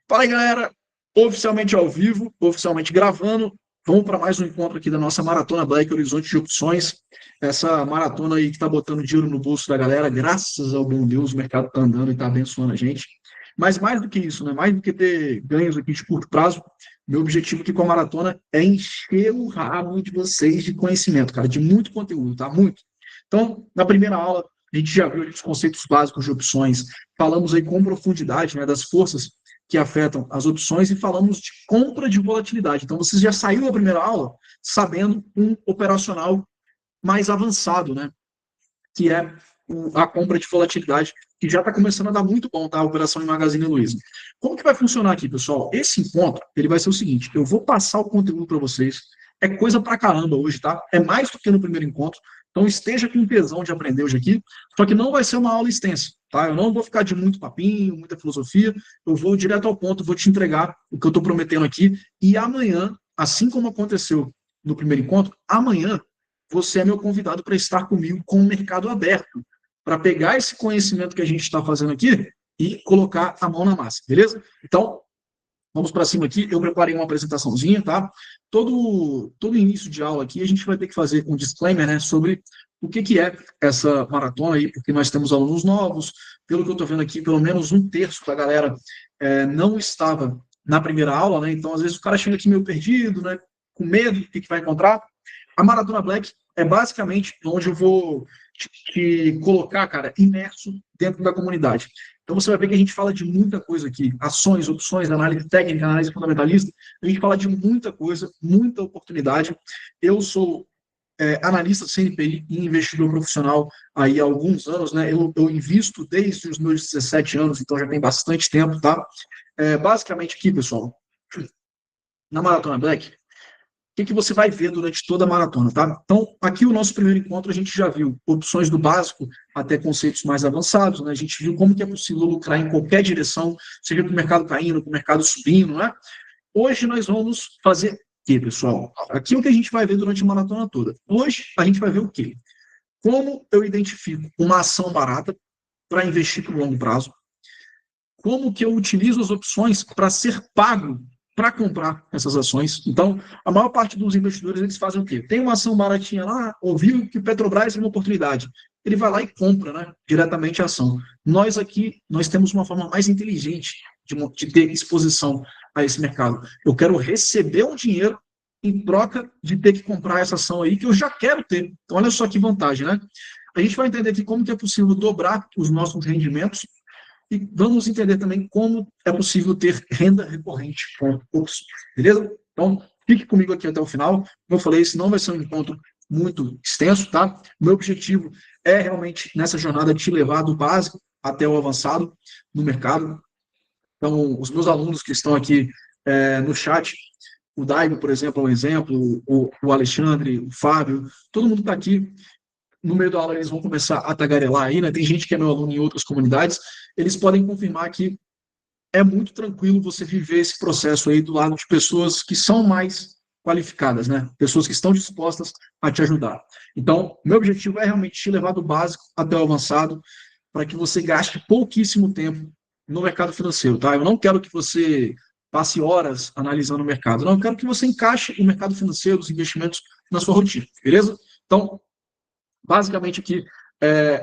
Fala aí, galera. Oficialmente ao vivo, oficialmente gravando. Vamos para mais um encontro aqui da nossa Maratona Black Horizonte de Opções. Essa maratona aí que está botando dinheiro no bolso da galera, graças ao bom Deus, o mercado está andando e está abençoando a gente. Mas mais do que isso, né? Mais do que ter ganhos aqui de curto prazo, meu objetivo aqui com a maratona é encher o rabo de vocês de conhecimento, cara, de muito conteúdo, tá? Muito. Então, na primeira aula, a gente já viu os conceitos básicos de opções, falamos aí com profundidade, né, das forças que afetam as opções e falamos de compra de volatilidade. Então, você já saiu da primeira aula sabendo um operacional mais avançado, né? Que é a compra de volatilidade, que já está começando a dar muito bom, tá? A operação em Magazine Luiza. Como que vai funcionar aqui, pessoal? Esse encontro, ele vai ser o seguinte, eu vou passar o conteúdo para vocês, é coisa pra caramba hoje, tá? É mais do que no primeiro encontro, então esteja com tesão de aprender hoje aqui, só que não vai ser uma aula extensa, tá? Eu não vou ficar de muito papinho, muita filosofia, eu vou direto ao ponto, vou te entregar o que eu estou prometendo aqui, e amanhã, assim como aconteceu no primeiro encontro, amanhã você é meu convidado para estar comigo com o mercado aberto, para pegar esse conhecimento que a gente está fazendo aqui e colocar a mão na massa, beleza? Então, vamos para cima aqui. Eu preparei uma apresentaçãozinha, tá? Todo início de aula aqui, a gente vai ter que fazer um disclaimer, né, sobre o que é essa maratona aí, porque nós temos alunos novos. Pelo que eu estou vendo aqui, pelo menos um terço da galera não estava na primeira aula, né? Então, às vezes, o cara chega aqui meio perdido, né? Com medo do que vai encontrar. A Maratona Black é basicamente onde eu vou te colocar, cara, imerso dentro da comunidade. Então você vai ver que a gente fala de muita coisa aqui, ações, opções, análise técnica, análise fundamentalista, a gente fala de muita coisa, muita oportunidade. Eu sou analista CNPI e investidor profissional aí há alguns anos, né? Eu invisto desde os meus 17 anos, então já tem bastante tempo, tá? Basicamente aqui, pessoal, na Maratona Black, que você vai ver durante toda a maratona, tá? Então, aqui o nosso primeiro encontro, a gente já viu opções do básico até conceitos mais avançados, né? A gente viu como que é possível lucrar em qualquer direção, seja com o mercado caindo, com o mercado subindo, né? Hoje nós vamos fazer o quê, pessoal? Aqui é o que a gente vai ver durante a maratona toda. Hoje a gente vai ver o quê? Como eu identifico uma ação barata para investir por longo prazo, como que eu utilizo as opções para ser pago para comprar essas ações. Então, a maior parte dos investidores, eles fazem o quê? Tem uma ação baratinha lá, ouviu que Petrobras é uma oportunidade. Ele vai lá e compra, né, diretamente a ação. Nós aqui, nós temos uma forma mais inteligente de ter exposição a esse mercado. Eu quero receber um dinheiro em troca de ter que comprar essa ação aí que eu já quero ter. Então, olha só que vantagem, né? A gente vai entender aqui como que é possível dobrar os nossos rendimentos e vamos entender também como é possível ter renda recorrente com opções, beleza? Então, fique comigo aqui até o final. Como eu falei, esse não vai ser um encontro muito extenso, tá? Meu objetivo é realmente, nessa jornada, te levar do básico até o avançado no mercado. Então, os meus alunos que estão aqui no chat, o Daigo, por exemplo, é um exemplo, o Alexandre, o Fábio, todo mundo está aqui no meio da aula eles vão começar a tagarelar aí, né? Tem gente que é meu aluno em outras comunidades, eles podem confirmar que é muito tranquilo você viver esse processo aí do lado de pessoas que são mais qualificadas, né? Pessoas que estão dispostas a te ajudar. Então, meu objetivo é realmente te levar do básico até o avançado, para que você gaste pouquíssimo tempo no mercado financeiro, tá? Eu não quero que você passe horas analisando o mercado, não, eu quero que você encaixe o mercado financeiro, os investimentos na sua rotina, beleza? Então, basicamente aqui,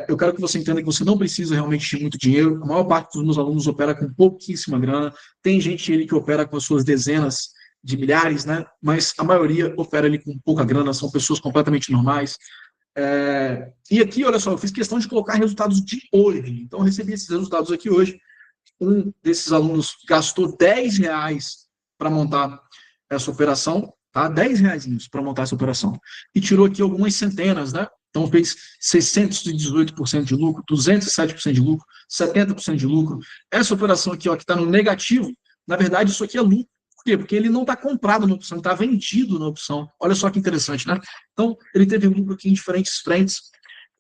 eu quero que você entenda que você não precisa realmente de muito dinheiro. A maior parte dos meus alunos opera com pouquíssima grana. Tem gente ali que opera com as suas dezenas de milhares, né? Mas a maioria opera ali com pouca grana, são pessoas completamente normais. E aqui, olha só, eu fiz questão de colocar resultados de hoje. Então, eu recebi esses resultados aqui hoje. Um desses alunos gastou R$ 10 para montar essa operação, tá? R$ 10 para montar essa operação. E tirou aqui algumas centenas, né? Então fez 618% de lucro, 207% de lucro, 70% de lucro. Essa operação aqui, ó, que está no negativo, na verdade, isso aqui é lucro. Por quê? Porque ele não está comprado na opção, está vendido na opção. Olha só que interessante, né? Então, ele teve lucro aqui em diferentes frentes,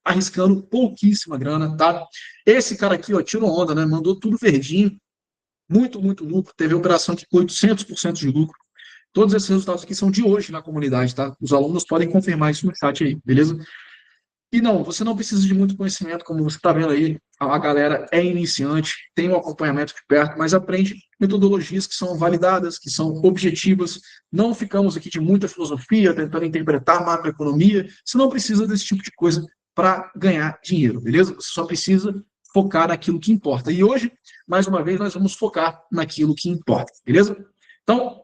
arriscando pouquíssima grana, tá? Esse cara aqui, ó, tirou onda, né? Mandou tudo verdinho, muito, muito lucro. Teve operação aqui com 800% de lucro. Todos esses resultados aqui são de hoje na comunidade, tá? Os alunos podem confirmar isso no chat aí, beleza? E não, você não precisa de muito conhecimento, como você está vendo aí, a galera é iniciante, tem um acompanhamento de perto, mas aprende metodologias que são validadas, que são objetivas. Não ficamos aqui de muita filosofia, tentando interpretar macroeconomia. Você não precisa desse tipo de coisa para ganhar dinheiro, beleza? Você só precisa focar naquilo que importa. E hoje, mais uma vez, nós vamos focar naquilo que importa, beleza? Então,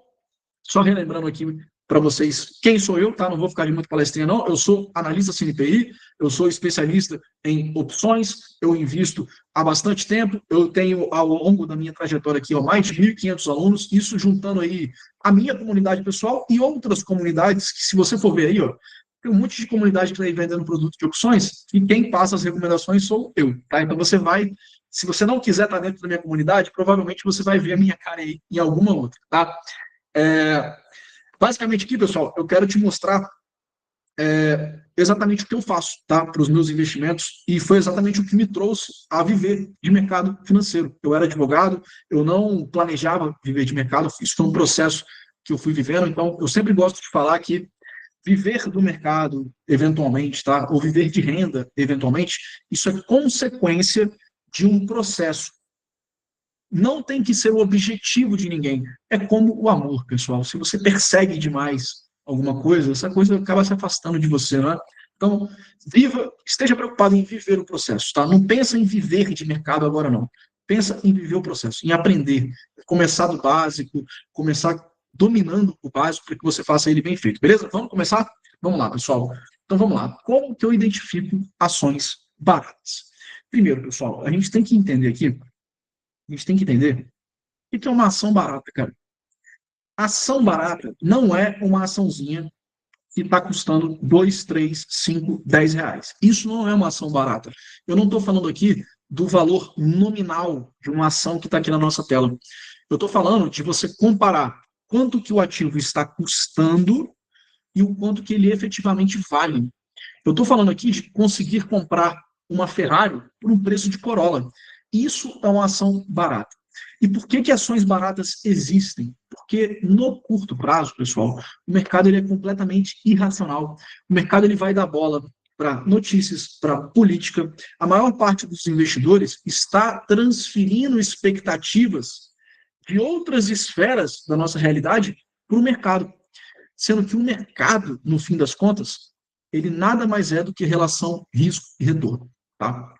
só relembrando aqui para vocês quem sou eu, tá? Não vou ficar de muito palestrinha, não. Eu sou analista CNPI, eu sou especialista em opções, eu invisto há bastante tempo, eu tenho ao longo da minha trajetória aqui ó, mais de 1.500 alunos, isso juntando aí a minha comunidade pessoal e outras comunidades que, se você for ver aí, ó, tem um monte de comunidade que está aí vendendo produto de opções e quem passa as recomendações sou eu, tá? Então você vai, se você não quiser estar dentro da minha comunidade, provavelmente você vai ver a minha cara aí em alguma outra, tá? Basicamente aqui, pessoal, eu quero te mostrar exatamente o que eu faço, tá, para os meus investimentos, e foi exatamente o que me trouxe a viver de mercado financeiro. Eu era advogado, eu não planejava viver de mercado, isso foi um processo que eu fui vivendo, então eu sempre gosto de falar que viver do mercado, eventualmente, tá, ou viver de renda, eventualmente, isso é consequência de um processo. Não tem que ser o objetivo de ninguém. É como o amor, pessoal. Se você persegue demais alguma coisa, essa coisa acaba se afastando de você, né? Então, esteja preocupado em viver o processo, tá? Não pensa em viver de mercado agora, não. Pensa em viver o processo, em aprender, começar do básico, começar dominando o básico para que você faça ele bem feito, beleza? Vamos começar? Vamos lá, pessoal. Então, vamos lá. Como que eu identifico ações baratas? Primeiro, pessoal, a gente tem que entender aqui a gente tem que entender o que é uma ação barata, cara. Ação barata não é uma açãozinha que está custando 2, 3, 5, 10 reais. Isso não é uma ação barata. Eu não estou falando aqui do valor nominal de uma ação que está aqui na nossa tela. Eu estou falando de você comparar quanto que o ativo está custando e o quanto que ele efetivamente vale. Eu estou falando aqui de conseguir comprar uma Ferrari por um preço de Corolla. Isso é uma ação barata. E por que ações baratas existem? Porque no curto prazo, pessoal, o mercado ele é completamente irracional. O mercado ele vai dar bola para notícias, para política. A maior parte dos investidores está transferindo expectativas de outras esferas da nossa realidade para o mercado. Sendo que o mercado, no fim das contas, ele nada mais é do que relação risco e retorno. Tá?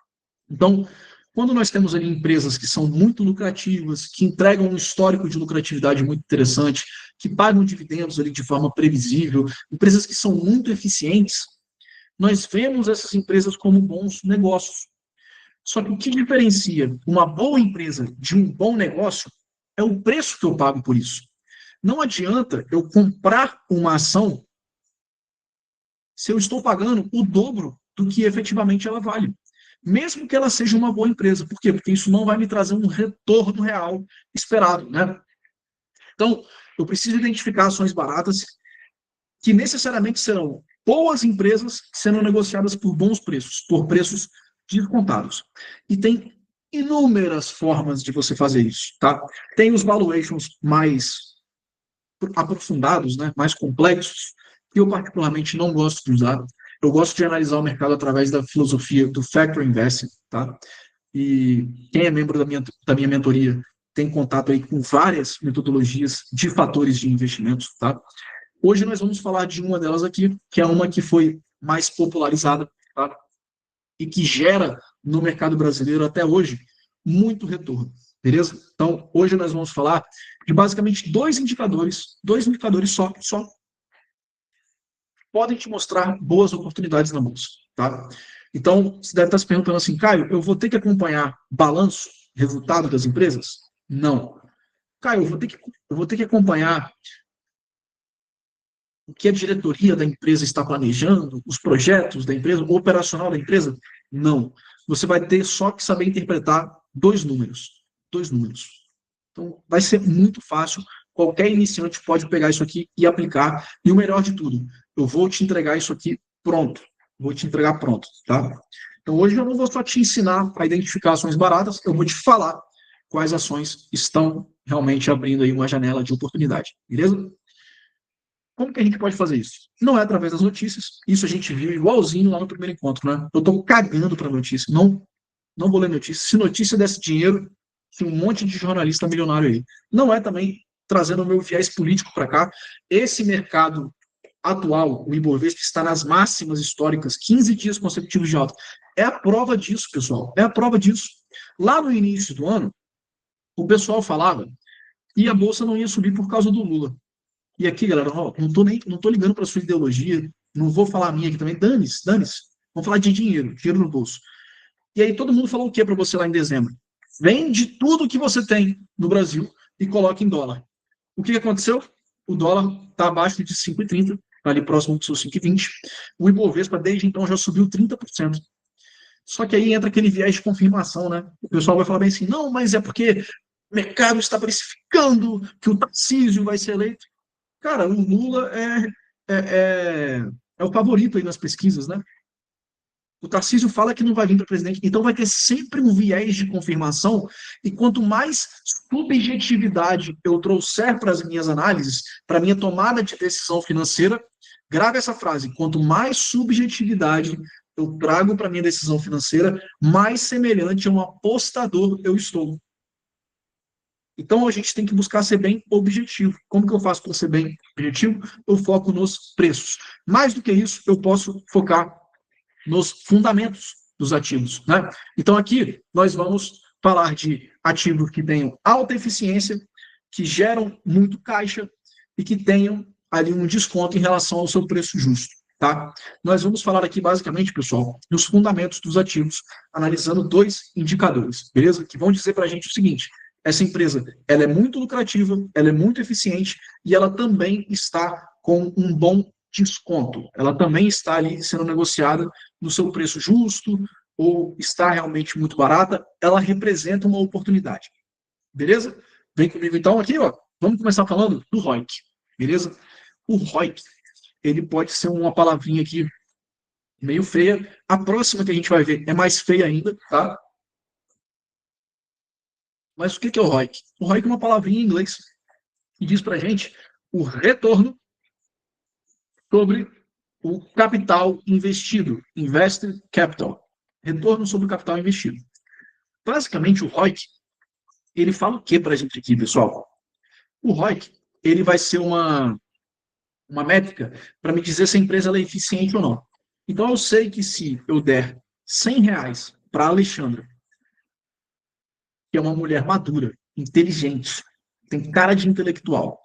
Então, quando nós temos ali empresas que são muito lucrativas, que entregam um histórico de lucratividade muito interessante, que pagam dividendos ali de forma previsível, empresas que são muito eficientes, nós vemos essas empresas como bons negócios. Só que o que diferencia uma boa empresa de um bom negócio é o preço que eu pago por isso. Não adianta eu comprar uma ação se eu estou pagando o dobro do que efetivamente ela vale. Mesmo que ela seja uma boa empresa. Por quê? Porque isso não vai me trazer um retorno real esperado, né? Então, eu preciso identificar ações baratas que necessariamente serão boas empresas sendo negociadas por bons preços, por preços descontados. E tem inúmeras formas de você fazer isso, tá? Tem os valuations mais aprofundados, né, mais complexos, que eu particularmente não gosto de usar. Eu gosto de analisar o mercado através da filosofia do Factor Investing, tá? E quem é membro da minha mentoria tem contato aí com várias metodologias de fatores de investimentos, tá? Hoje nós vamos falar de uma delas aqui, que é uma que foi mais popularizada, tá? E que gera no mercado brasileiro até hoje muito retorno, beleza? Então, hoje nós vamos falar de basicamente dois indicadores só podem te mostrar boas oportunidades na bolsa, tá? Então, você deve estar se perguntando assim, Caio, eu vou ter que acompanhar balanço, resultado das empresas? Não. Caio, eu vou ter que acompanhar o que a diretoria da empresa está planejando, os projetos da empresa, o operacional da empresa? Não. Você vai ter só que saber interpretar dois números. Dois números. Então, vai ser muito fácil. Qualquer iniciante pode pegar isso aqui e aplicar. E o melhor de tudo, eu vou te entregar isso aqui pronto. Vou te entregar pronto, tá? Então, hoje eu não vou só te ensinar a identificar ações baratas, eu vou te falar quais ações estão realmente abrindo aí uma janela de oportunidade, beleza? Como que a gente pode fazer isso? Não é através das notícias. Isso a gente viu igualzinho lá no primeiro encontro, né? Eu estou cagando para notícia. Não vou ler notícia. Se notícia desse dinheiro, tem um monte de jornalista milionário aí. Não é também trazendo o meu viés político para cá. Esse mercado atual, o Ibovespa está nas máximas históricas, 15 dias consecutivos de alta. É a prova disso, pessoal. É a prova disso. Lá no início do ano, o pessoal falava que a bolsa não ia subir por causa do Lula. E aqui, galera, ó, não tô ligando para sua ideologia, não vou falar a minha aqui também, dane-se, dane-se. Vamos falar de dinheiro, dinheiro no bolso. E aí todo mundo falou o que para você lá em dezembro? Vende tudo que você tem no Brasil e coloca em dólar. O que aconteceu? O dólar está abaixo de 5,30, tá ali próximo dos seus 5,20. O Ibovespa desde então já subiu 30%. Só que aí entra aquele viés de confirmação, né? O pessoal vai falar bem assim, não, mas é porque o mercado está precificando que o Tarcísio vai ser eleito. Cara, o Lula é, é, é o favorito aí nas pesquisas, né? O Tarcísio fala que não vai vir para presidente, então vai ter sempre um viés de confirmação, e quanto mais subjetividade eu trouxer para as minhas análises, para a minha tomada de decisão financeira, grave essa frase, quanto mais subjetividade eu trago para a minha decisão financeira, mais semelhante a um apostador eu estou. Então a gente tem que buscar ser bem objetivo. Como que eu faço para ser bem objetivo? Eu foco nos preços. Mais do que isso, eu posso focar nos fundamentos dos ativos, né? Então aqui nós vamos falar de ativos que tenham alta eficiência, que geram muito caixa e que tenham ali um desconto em relação ao seu preço justo, tá? Nós vamos falar aqui basicamente, pessoal, dos fundamentos dos ativos, analisando dois indicadores, beleza? Que vão dizer para a gente o seguinte: essa empresa, ela é muito lucrativa, ela é muito eficiente e ela também está com um bom desconto. Ela também está ali sendo negociada no seu preço justo ou está realmente muito barata. Ela representa uma oportunidade. Beleza? Vem comigo então aqui, ó. Vamos começar falando do ROIC. Beleza? O ROIC, ele pode ser uma palavrinha aqui meio feia. A próxima que a gente vai ver é mais feia ainda, tá? Mas o que é o ROIC? O ROIC é uma palavrinha em inglês que diz pra gente o retorno sobre o capital investido, invested capital, retorno sobre o capital investido. Basicamente, o ROIC, ele fala o que para a gente aqui, pessoal? O ROIC, ele vai ser uma métrica para me dizer se a empresa é eficiente ou não. Então, eu sei que se eu der R$ 100 para a Alexandra, que é uma mulher madura, inteligente, tem cara de intelectual,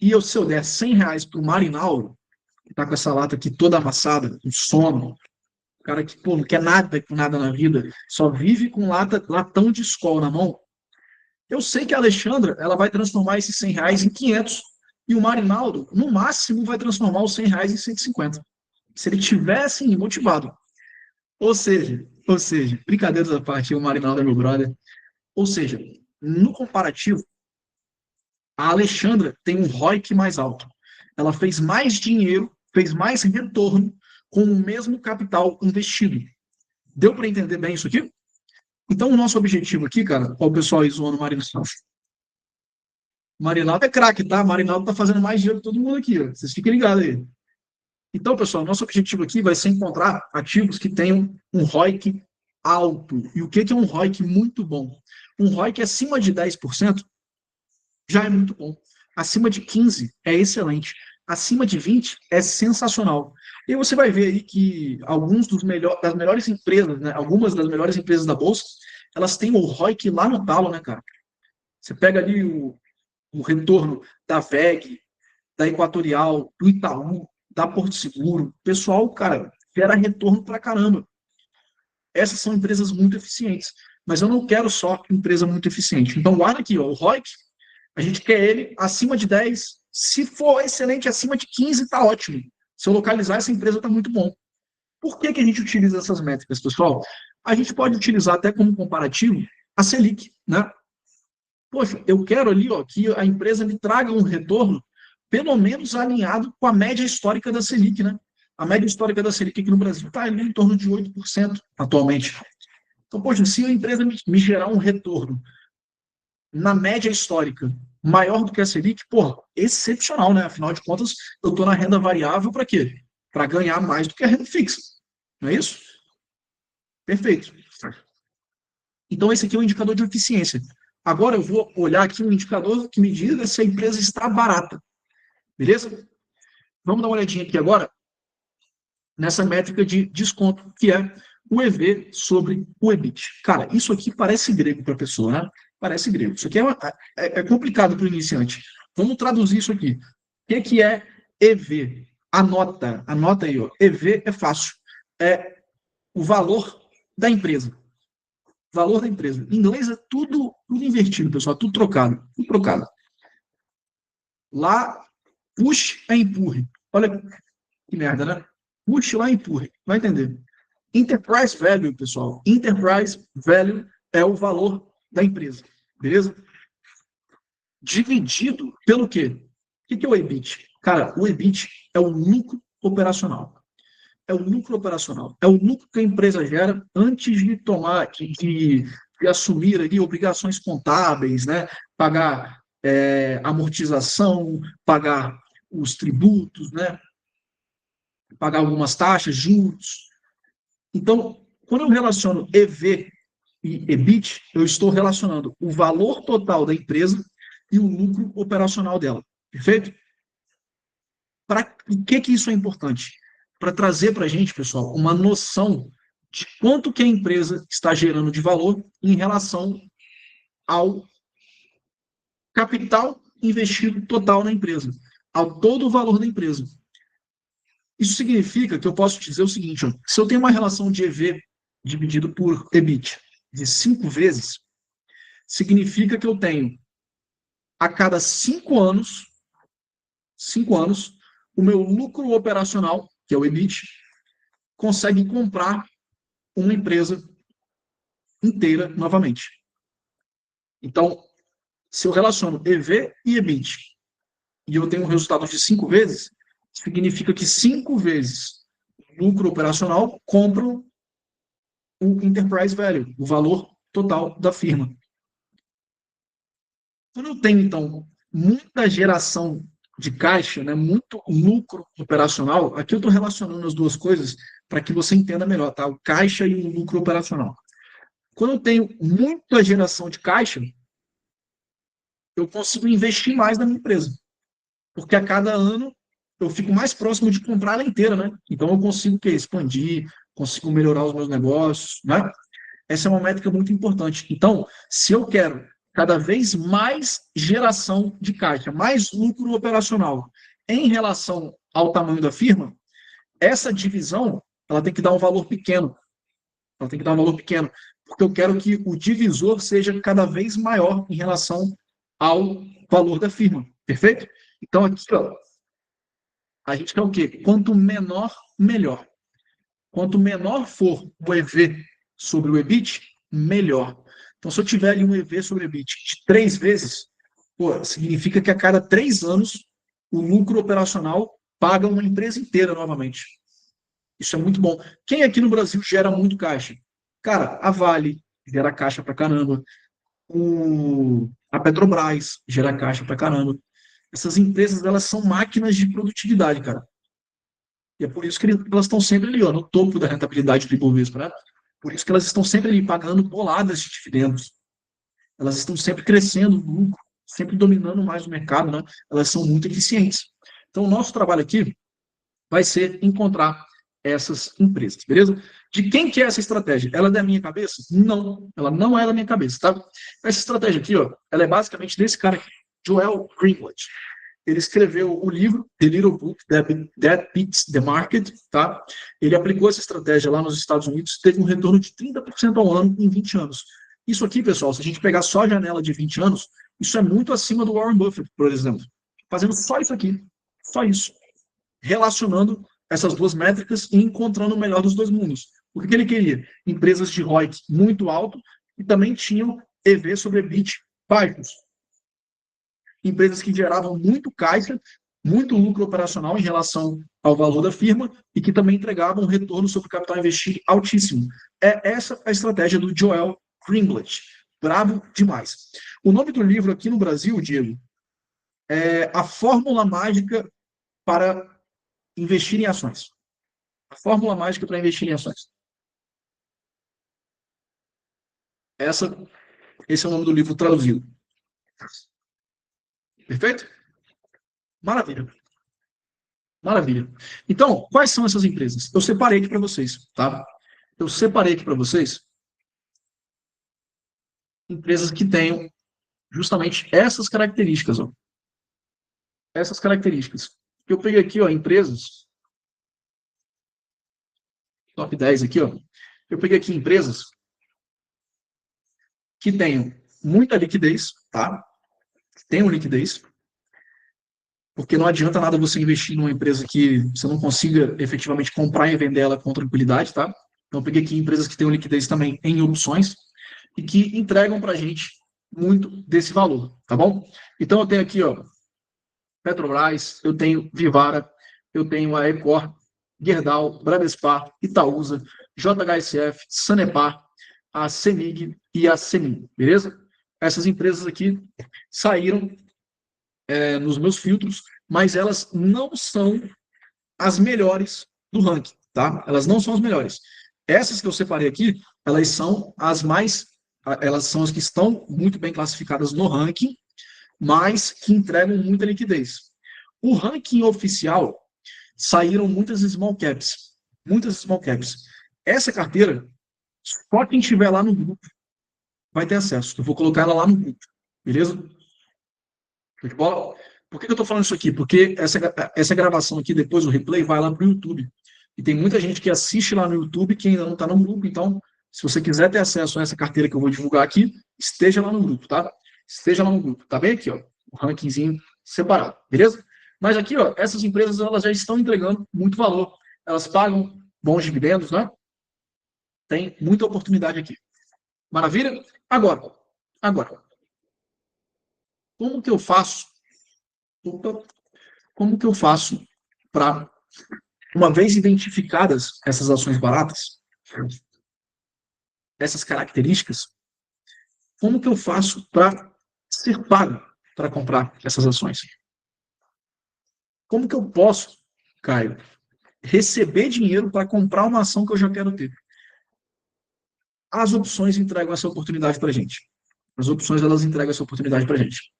e se eu der R$ 100 para o Marinaldo, que está com essa lata aqui toda amassada, com sono, o cara que pô, não quer nada com nada na vida, só vive com latão de Skol na mão. Eu sei que a Alexandra ela vai transformar esses R$ 100 em 500 e o Marinaldo, no máximo, vai transformar os R$ 100 em 150. Se ele tivesse motivado. Ou seja, brincadeiras à parte, o Marinaldo é meu brother. Ou seja, no comparativo, a Alexandra tem um ROIC mais alto. Ela fez mais dinheiro, fez mais retorno com o mesmo capital investido. Deu para entender bem isso aqui? Então, o nosso objetivo aqui, cara, ó, o pessoal aí zoando o Marinaldo. Marinaldo é craque, tá? Marinaldo tá fazendo mais dinheiro que todo mundo aqui, ó. Vocês fiquem ligados aí. Então, pessoal, nosso objetivo aqui vai ser encontrar ativos que tenham um ROIC alto. E o que é um ROIC muito bom? Um ROIC acima de 10% já é muito bom. Acima de 15% é excelente. Acima de 20% é sensacional. E você vai ver aí que das melhores empresas, né, algumas das melhores empresas da Bolsa, elas têm o ROIC lá no talo, né, cara? Você pega ali o retorno da VEG, da Equatorial, do Itaú, da Porto Seguro. Pessoal, cara, gera retorno pra caramba. Essas são empresas muito eficientes. Mas eu não quero só empresa muito eficiente. Então, guarda aqui, ó, o ROIC, a gente quer ele acima de 10. Se for excelente, acima de 15, tá ótimo. Se eu localizar essa empresa, tá muito bom. Por que a gente utiliza essas métricas, pessoal? A gente pode utilizar até como comparativo a Selic, né? Poxa, eu quero ali, ó, que a empresa me traga um retorno pelo menos alinhado com a média histórica da Selic, né? A média histórica da Selic aqui no Brasil está ali em torno de 8% atualmente. Então, poxa, se a empresa me gerar um retorno na média histórica maior do que a Selic, pô, excepcional, né? Afinal de contas, eu estou na renda variável para quê? Para ganhar mais do que a renda fixa. Não é isso? Perfeito. Então, esse aqui é um indicador de eficiência. Agora eu vou olhar aqui um indicador que me diga se a empresa está barata. Beleza? Vamos dar uma olhadinha aqui agora nessa métrica de desconto, que é o EV sobre o EBIT. Cara, isso aqui parece grego para a pessoa, né? Parece grego. Isso aqui é complicado para o iniciante. Vamos traduzir isso aqui. O que é EV? Anota aí, ó. EV é fácil. É o valor da empresa. Valor da empresa. Em inglês é tudo invertido, pessoal, tudo trocado. Tudo trocado. Lá, push é empurre. Olha que merda, né? Push lá, empurre. Vai entender. Enterprise Value, pessoal. Enterprise Value é o valor da empresa. Beleza? Dividido pelo quê? O que é o EBIT? Cara, o EBIT é o lucro operacional. É o lucro operacional. É o lucro que a empresa gera antes de tomar, de assumir ali obrigações contábeis, né? Pagar amortização, pagar os tributos, né? Pagar algumas taxas, juros. Então, quando eu relaciono EV e EBIT, eu estou relacionando o valor total da empresa e o lucro operacional dela. Perfeito? Para que isso é importante? Para trazer para a gente, pessoal, uma noção de quanto que a empresa está gerando de valor em relação ao capital investido total na empresa, ao todo o valor da empresa. Isso significa que eu posso dizer o seguinte, ó, se eu tenho uma relação de EV dividido por EBIT de 5 vezes, significa que eu tenho a cada 5 anos, o meu lucro operacional, que é o EBIT, consegue comprar uma empresa inteira novamente. Então, se eu relaciono EV e EBIT e eu tenho um resultado de 5 vezes, significa que 5 vezes lucro operacional compram o enterprise value, o valor total da firma. Quando eu tenho, então, muita geração de caixa, né, muito lucro operacional, aqui eu estou relacionando as duas coisas para que você entenda melhor, tá? O caixa e o lucro operacional. Quando eu tenho muita geração de caixa, eu consigo investir mais na minha empresa. Porque a cada ano eu fico mais próximo de comprar ela inteira, né? Então eu consigo expandir, consigo melhorar os meus negócios, né? Essa é uma métrica muito importante. Então, se eu quero cada vez mais geração de caixa, mais lucro operacional em relação ao tamanho da firma, essa divisão ela tem que dar um valor pequeno. Ela tem que dar um valor pequeno, porque eu quero que o divisor seja cada vez maior em relação ao valor da firma. Perfeito? Então, aqui, ó, a gente quer o quê? Quanto menor, melhor. Quanto menor for o EV sobre o EBIT, melhor. Então, se eu tiver ali um EV sobre o EBIT de 3 vezes, pô, significa que a cada 3 anos o lucro operacional paga uma empresa inteira novamente. Isso é muito bom. Quem aqui no Brasil gera muito caixa? Cara, a Vale gera caixa pra caramba. A Petrobras gera caixa pra caramba. Essas empresas, elas são máquinas de produtividade, cara. E é por isso que elas estão sempre ali, ó, no topo da rentabilidade do Ibovespa, né? Por isso que elas estão sempre ali pagando boladas de dividendos. Elas estão sempre crescendo no lucro, sempre dominando mais o mercado, né? Elas são muito eficientes. Então, o nosso trabalho aqui vai ser encontrar essas empresas, beleza? De quem que é essa estratégia? Ela é da minha cabeça? Não, ela não é da minha cabeça, tá? Essa estratégia aqui, ó, ela é basicamente desse cara aqui, Joel Greenblatt. Ele escreveu o livro The Little Book That Beats the Market, tá? Ele aplicou essa estratégia lá nos Estados Unidos, teve um retorno de 30% ao ano em 20 anos. Isso aqui, pessoal, se a gente pegar só a janela de 20 anos, isso é muito acima do Warren Buffett, por exemplo. Fazendo só isso aqui, só isso. Relacionando essas duas métricas e encontrando o melhor dos dois mundos. O que ele queria? Empresas de ROIC muito alto e também tinham EV sobre EBIT baixos. Empresas que geravam muito caixa, muito lucro operacional em relação ao valor da firma e que também entregavam um retorno sobre o capital investido altíssimo. É essa a estratégia do Joel Greenblatt. Brabo demais. O nome do livro aqui no Brasil, Diego, A fórmula mágica para investir em ações. A fórmula mágica para investir em ações. Esse é o nome do livro traduzido. Perfeito? Maravilha. Maravilha. Então, quais são essas empresas? Eu separei aqui para vocês, tá? Eu separei aqui para vocês empresas que tenham justamente essas características, ó. Essas características. Eu peguei aqui, ó, empresas, top 10 aqui, ó. Eu peguei aqui empresas que tenham muita liquidez, tá? Tenham liquidez, porque não adianta nada você investir numa empresa que você não consiga efetivamente comprar e vender ela com tranquilidade, tá? Então, eu peguei aqui empresas que tenham liquidez também em opções e que entregam para a gente muito desse valor, tá bom? Então, eu tenho aqui, ó, Petrobras, eu tenho Vivara, eu tenho a Ecor, Gerdau, Bradespar, Itaúsa, JHSF, Sanepar, a CEMIG e a CEMIG, beleza? Essas empresas aqui saíram nos meus filtros, mas elas não são as melhores do ranking, tá? Elas não são as melhores. Essas que eu separei aqui, elas são elas são as que estão muito bem classificadas no ranking, mas que entregam muita liquidez. O ranking oficial saíram muitas small caps. Essa carteira, só quem estiver lá no grupo vai ter acesso. Eu vou colocar ela lá no grupo, beleza? Por que eu estou falando isso aqui? Porque essa gravação aqui, depois o replay, vai lá para o YouTube. E tem muita gente que assiste lá no YouTube que ainda não está no grupo. Então, se você quiser ter acesso a essa carteira que eu vou divulgar aqui, esteja lá no grupo, tá? Esteja lá no grupo. Tá bem aqui, ó. O rankingzinho separado, beleza? Mas aqui, ó, essas empresas elas já estão entregando muito valor. Elas pagam bons dividendos, né? Tem muita oportunidade aqui. Maravilha? Agora, como que eu faço? Como que eu faço para, uma vez identificadas essas ações baratas, essas características, como que eu faço para ser pago para comprar essas ações? Como que eu posso, Caio, receber dinheiro para comprar uma ação que eu já quero ter? As opções entregam essa oportunidade para a gente. As opções, elas entregam essa oportunidade para a gente.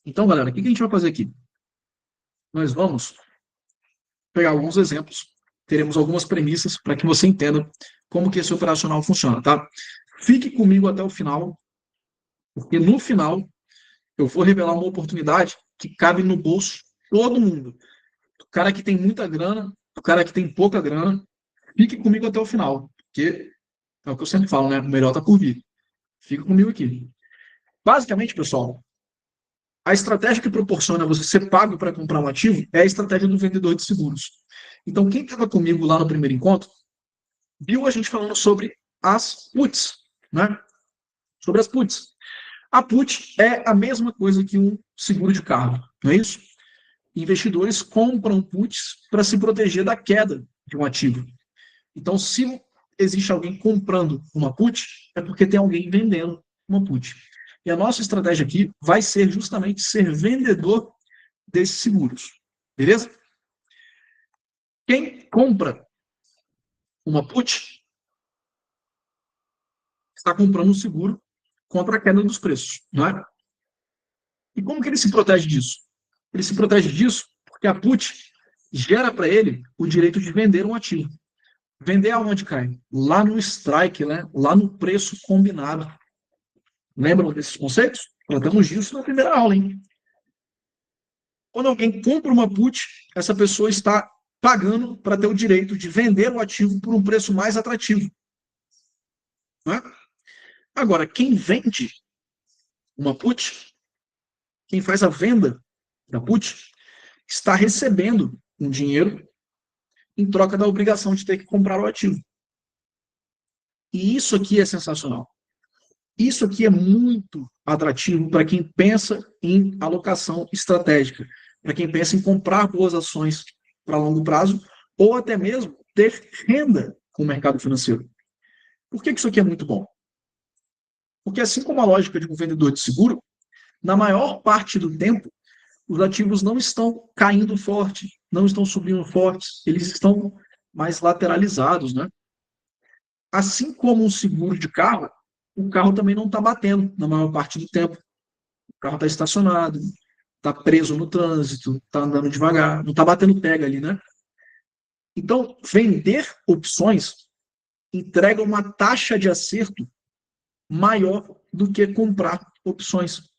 Então, galera, o que a gente vai fazer aqui? Nós vamos pegar alguns exemplos, teremos algumas premissas para que você entenda como que esse operacional funciona, tá? Fique comigo até o final, porque no final eu vou revelar uma oportunidade que cabe no bolso de todo mundo. O cara que tem muita grana, o cara que tem pouca grana, fique comigo até o final, porque é o que eu sempre falo, né? O melhor está por vir. Fica comigo aqui. Basicamente, pessoal, a estratégia que proporciona você ser pago para comprar um ativo é a estratégia do vendedor de seguros. Então, quem estava comigo lá no primeiro encontro, viu a gente falando sobre as puts, né? Sobre as puts. A put é a mesma coisa que um seguro de carro, não é isso? Investidores compram puts para se proteger da queda de um ativo. Então, se existe alguém comprando uma put, é porque tem alguém vendendo uma put. E a nossa estratégia aqui vai ser justamente ser vendedor desses seguros. Beleza? Quem compra uma put está comprando um seguro contra a queda dos preços, não é? E como que ele se protege disso? Ele se protege disso porque a put gera para ele o direito de vender um ativo. Vender aonde, cai? Lá no strike, né? Lá no preço combinado. Lembram desses conceitos? Tratamos disso na primeira aula, hein? Quando alguém compra uma put, essa pessoa está pagando para ter o direito de vender o ativo por um preço mais atrativo. Né? Agora, quem vende uma put, quem faz a venda da put, está recebendo um dinheiro em troca da obrigação de ter que comprar o ativo. E isso aqui é sensacional. Isso aqui é muito atrativo para quem pensa em alocação estratégica, para quem pensa em comprar boas ações para longo prazo, ou até mesmo ter renda com o mercado financeiro. Por que isso aqui é muito bom? Porque assim como a lógica de um vendedor de seguro, na maior parte do tempo, os ativos não estão caindo forte, não estão subindo fortes, eles estão mais lateralizados, né? Assim como um seguro de carro, o carro também não está batendo na maior parte do tempo. O carro está estacionado, está preso no trânsito, está andando devagar, não está batendo pega ali, né? Então, vender opções entrega uma taxa de acerto maior do que comprar opções.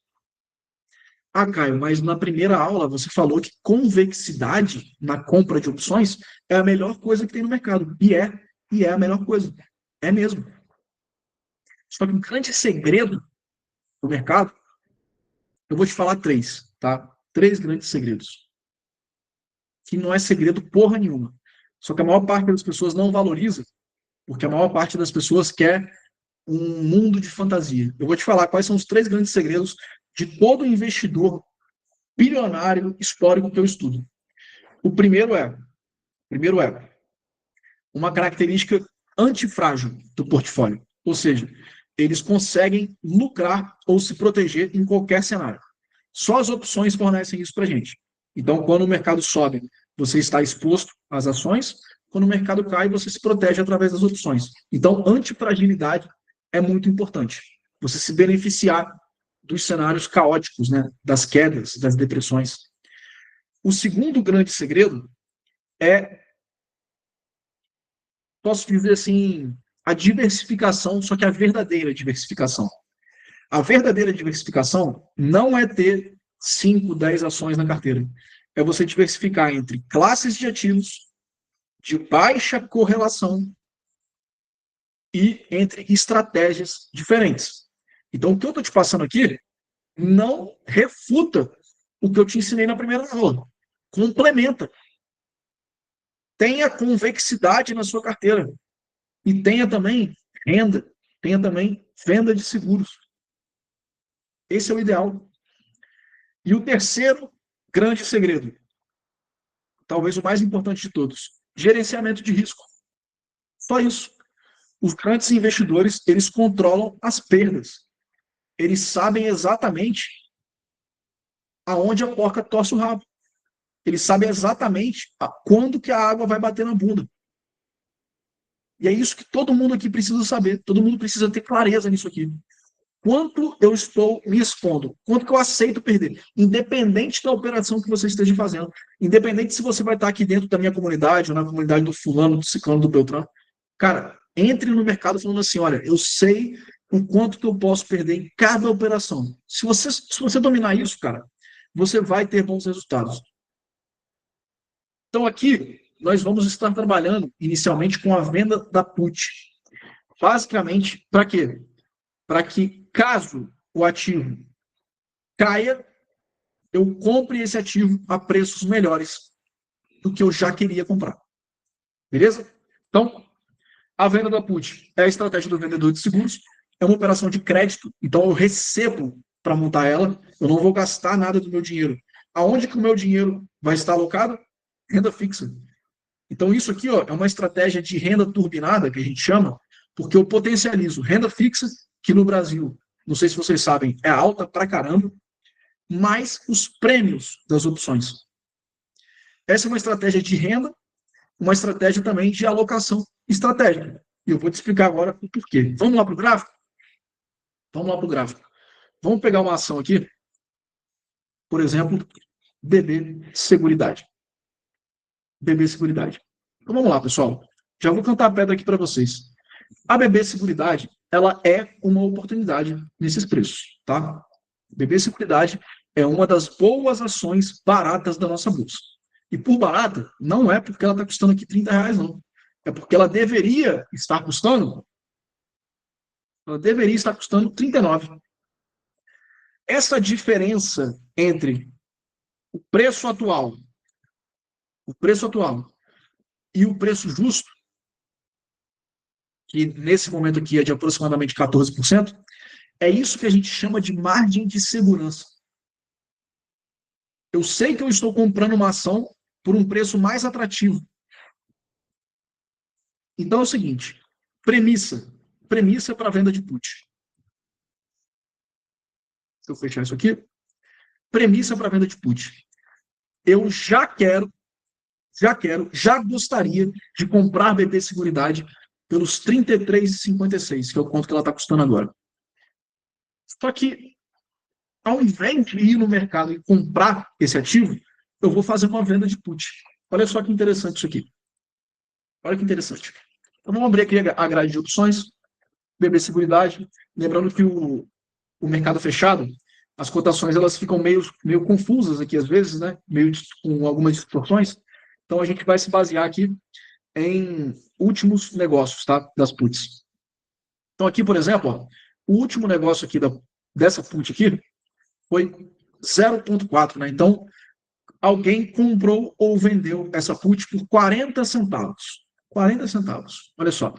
Ah, Caio, mas na primeira aula você falou que convexidade na compra de opções é a melhor coisa que tem no mercado. E é a melhor coisa. É mesmo. Só que um grande segredo do mercado, eu vou te falar três, tá? Três grandes segredos. Que não é segredo porra nenhuma. Só que a maior parte das pessoas não valoriza, porque a maior parte das pessoas quer um mundo de fantasia. Eu vou te falar quais são os três grandes segredos de todo investidor bilionário histórico que eu estudo. O primeiro é uma característica antifrágil do portfólio, ou seja, eles conseguem lucrar ou se proteger em qualquer cenário. Só as opções fornecem isso para a gente. Então, quando o mercado sobe, você está exposto às ações, quando o mercado cai, você se protege através das opções. Então, antifragilidade é muito importante. Você se beneficiar dos cenários caóticos, né? Das quedas, das depressões. O segundo grande segredo é, posso dizer assim, a diversificação, só que a verdadeira diversificação. A verdadeira diversificação não é ter 5, 10 ações na carteira. É você diversificar entre classes de ativos de baixa correlação e entre estratégias diferentes. Então, o que eu estou te passando aqui não refuta o que eu te ensinei na primeira aula. Complementa. Tenha convexidade na sua carteira. E tenha também renda. Tenha também venda de seguros. Esse é o ideal. E o terceiro grande segredo, talvez o mais importante de todos, gerenciamento de risco. Só isso. Os grandes investidores, eles controlam as perdas. Eles sabem exatamente aonde a porca torce o rabo. Eles sabem exatamente quando que a água vai bater na bunda. E é isso que todo mundo aqui precisa saber. Todo mundo precisa ter clareza nisso aqui. Quanto eu estou me expondo? Quanto que eu aceito perder? Independente da operação que você esteja fazendo. Independente se você vai estar aqui dentro da minha comunidade ou na comunidade do fulano, do ciclano, do Beltrano. Cara, entre no mercado falando assim, olha, eu sei o quanto que eu posso perder em cada operação. Se você dominar isso, cara, você vai ter bons resultados. Então aqui, nós vamos estar trabalhando inicialmente com a venda da put. Basicamente, para quê? Para que, caso o ativo caia, eu compre esse ativo a preços melhores do que eu já queria comprar. Beleza? Então, a venda da put é a estratégia do vendedor de seguros, é uma operação de crédito, então eu recebo para montar ela, eu não vou gastar nada do meu dinheiro. Aonde que o meu dinheiro vai estar alocado? Renda fixa. Então, isso aqui ó, é uma estratégia de renda turbinada, que a gente chama, porque eu potencializo renda fixa, que no Brasil, não sei se vocês sabem, é alta pra caramba, mais os prêmios das opções. Essa é uma estratégia de renda, uma estratégia também de alocação estratégica. E eu vou te explicar agora o porquê. Vamos lá para o gráfico? Vamos lá para o gráfico. Vamos pegar uma ação aqui, por exemplo, BB Seguridade. BB Seguridade. Então vamos lá, pessoal. Já vou cantar a pedra aqui para vocês. A BB Seguridade, ela é uma oportunidade nesses preços, tá? BB Seguridade é uma das boas ações baratas da nossa bolsa. E por barata, não é porque ela está custando aqui R$ 30, não. É porque ela deveria estar custando 39. Essa diferença entre o preço atual, o preço atual e o preço justo, que nesse momento aqui é de aproximadamente 14%, é isso que a gente chama de margem de segurança. Eu sei que eu estou comprando uma ação por um preço mais atrativo. Então é o seguinte, premissa para a venda de put. eu fechar isso aqui. Premissa para venda de put. Eu já gostaria de comprar BB Seguridade pelos R$ 33,56, que é o quanto que ela está custando agora. Só que, ao invés de ir no mercado e comprar esse ativo, eu vou fazer uma venda de put. Olha só que interessante isso aqui. Olha que interessante. Então, vamos abrir aqui a grade de opções, BB Seguridade. Lembrando que o mercado fechado, as cotações elas ficam meio confusas aqui às vezes, né? Meio com algumas distorções. Então, a gente vai se basear aqui em últimos negócios, tá? Das puts. Então, aqui, por exemplo, ó, o último negócio aqui dessa put aqui foi 0,4, né? Então, alguém comprou ou vendeu essa put por 40 centavos. 40 centavos. Olha só.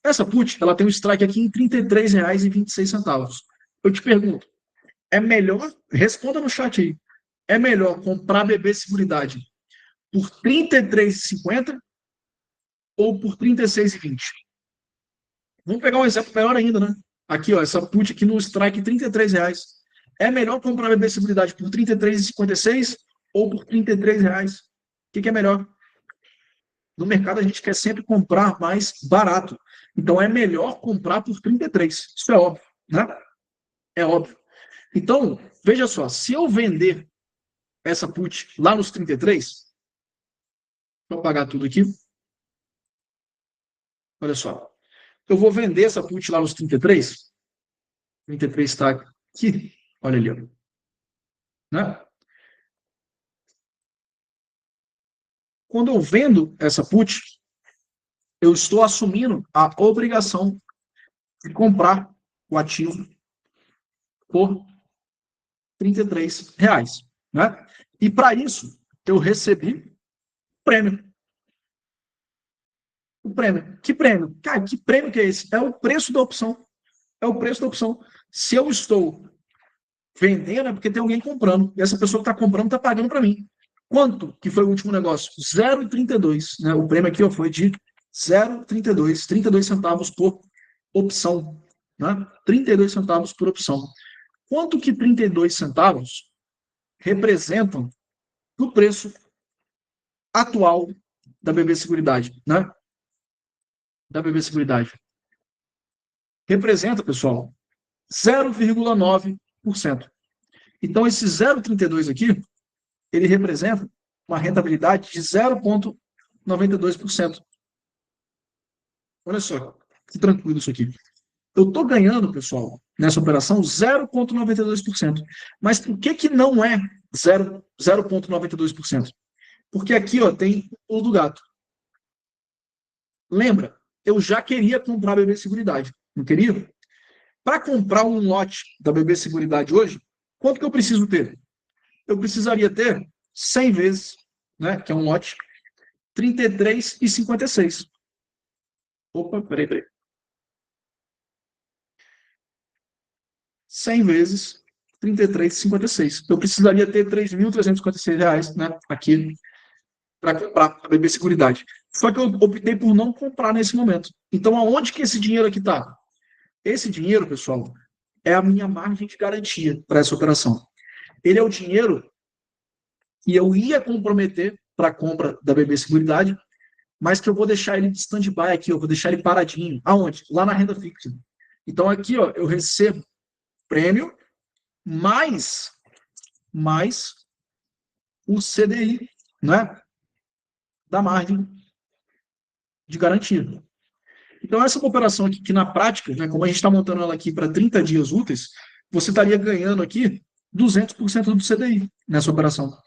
Essa put, ela tem um strike aqui em R$ 33,26. Eu te pergunto, é melhor, responda no chat aí, é melhor comprar BB Seguridade por R$ 33,50 ou por R$ 36,20? Vamos pegar um exemplo melhor ainda, né? Aqui, ó, essa put aqui no strike R$ 33. É melhor comprar BB Seguridade por R$ 33,56 ou por R$ 33? O que é melhor? No mercado a gente quer sempre comprar mais barato. Então é melhor comprar por 33. Isso é óbvio, né? É óbvio. Então, veja só, se eu vender essa put lá nos 33, vou apagar tudo aqui. Olha só. Eu vou vender essa put lá nos 33. 33 está aqui. Olha ali, ó. Né? Quando eu vendo essa put, eu estou assumindo a obrigação de comprar o ativo por R$ 33. Né? E para isso, eu recebi prêmio. O prêmio. Que prêmio? Cara, que prêmio que é esse? É o preço da opção. É o preço da opção. Se eu estou vendendo, é porque tem alguém comprando. E essa pessoa que está comprando está pagando para mim. Quanto que foi o último negócio? 0,32. Né? O prêmio aqui ó, foi de 0,32. 32 centavos por opção. Né? 32 centavos por opção. Quanto que 32 centavos representam no preço atual da BB Seguridade? Né? Da BB Seguridade. Representa, pessoal, 0,9%. Então, esse 0,32 aqui, ele representa uma rentabilidade de 0,92%. Olha só, que tranquilo isso aqui. Eu estou ganhando, pessoal, nessa operação 0,92%. Mas por que não é 0,92%? Porque aqui ó, tem o do gato. Lembra, eu já queria comprar a BB Seguridade, não queria? Para comprar um lote da BB Seguridade hoje, quanto que eu preciso ter? Eu precisaria ter 100 vezes, né, que é um lote, 33,56. Opa, peraí. 100 vezes 33,56. Eu precisaria ter R$ 3.356, né, aqui para comprar a BB Seguridade. Só que eu optei por não comprar nesse momento. Então, aonde que esse dinheiro aqui está? Esse dinheiro, pessoal, é a minha margem de garantia para essa operação. Ele é o dinheiro que eu ia comprometer para a compra da BB Seguridade, mas que eu vou deixar ele de stand-by aqui, eu vou deixar ele paradinho. Aonde? Lá na renda fixa. Então, aqui, ó, eu recebo prêmio mais o CDI, né? Da margem de garantia. Então, essa operação aqui, que na prática, né, como a gente está montando ela aqui para 30 dias úteis, você estaria ganhando aqui 200% do CDI nessa operação.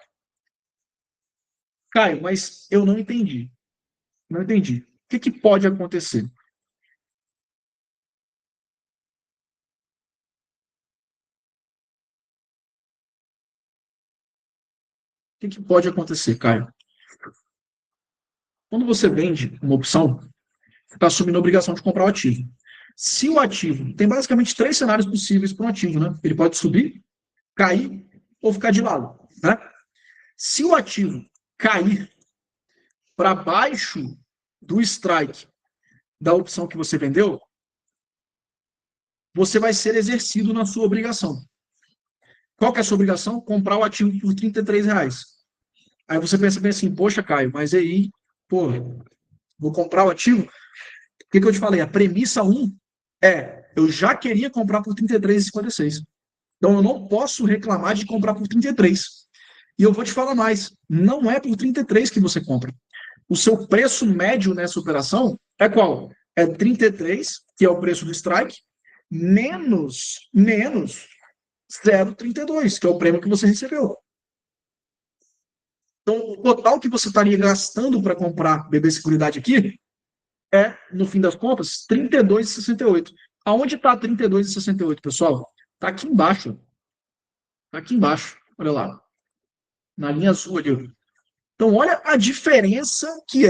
Caio, mas eu não entendi. Não entendi. O que pode acontecer? O que pode acontecer, Caio? Quando você vende uma opção, você está assumindo a obrigação de comprar o ativo. Se o ativo tem basicamente três cenários possíveis para um ativo, né? Ele pode subir, cair ou ficar de lado, né? Se o ativo cair para baixo do strike da opção que você vendeu, você vai ser exercido na sua obrigação. Qual que é a sua obrigação? Comprar o ativo por R$ 33. Aí você pensa bem assim, poxa, Caio, mas aí, pô, vou comprar o ativo? O que eu te falei? A premissa um eu já queria comprar por R$ 33,56. Então eu não posso reclamar de comprar por 33. E eu vou te falar mais, não é por 33 que você compra. O seu preço médio nessa operação é qual? É 33, que é o preço do strike, menos 0,32, que é o prêmio que você recebeu. Então, o total que você estaria gastando para comprar BB Seguridade aqui é, no fim das contas, R$ 32,68. Aonde está R$ 32,68, pessoal? Está aqui embaixo. Está aqui embaixo. Olha lá. Na linha azul ali. Então, olha a diferença que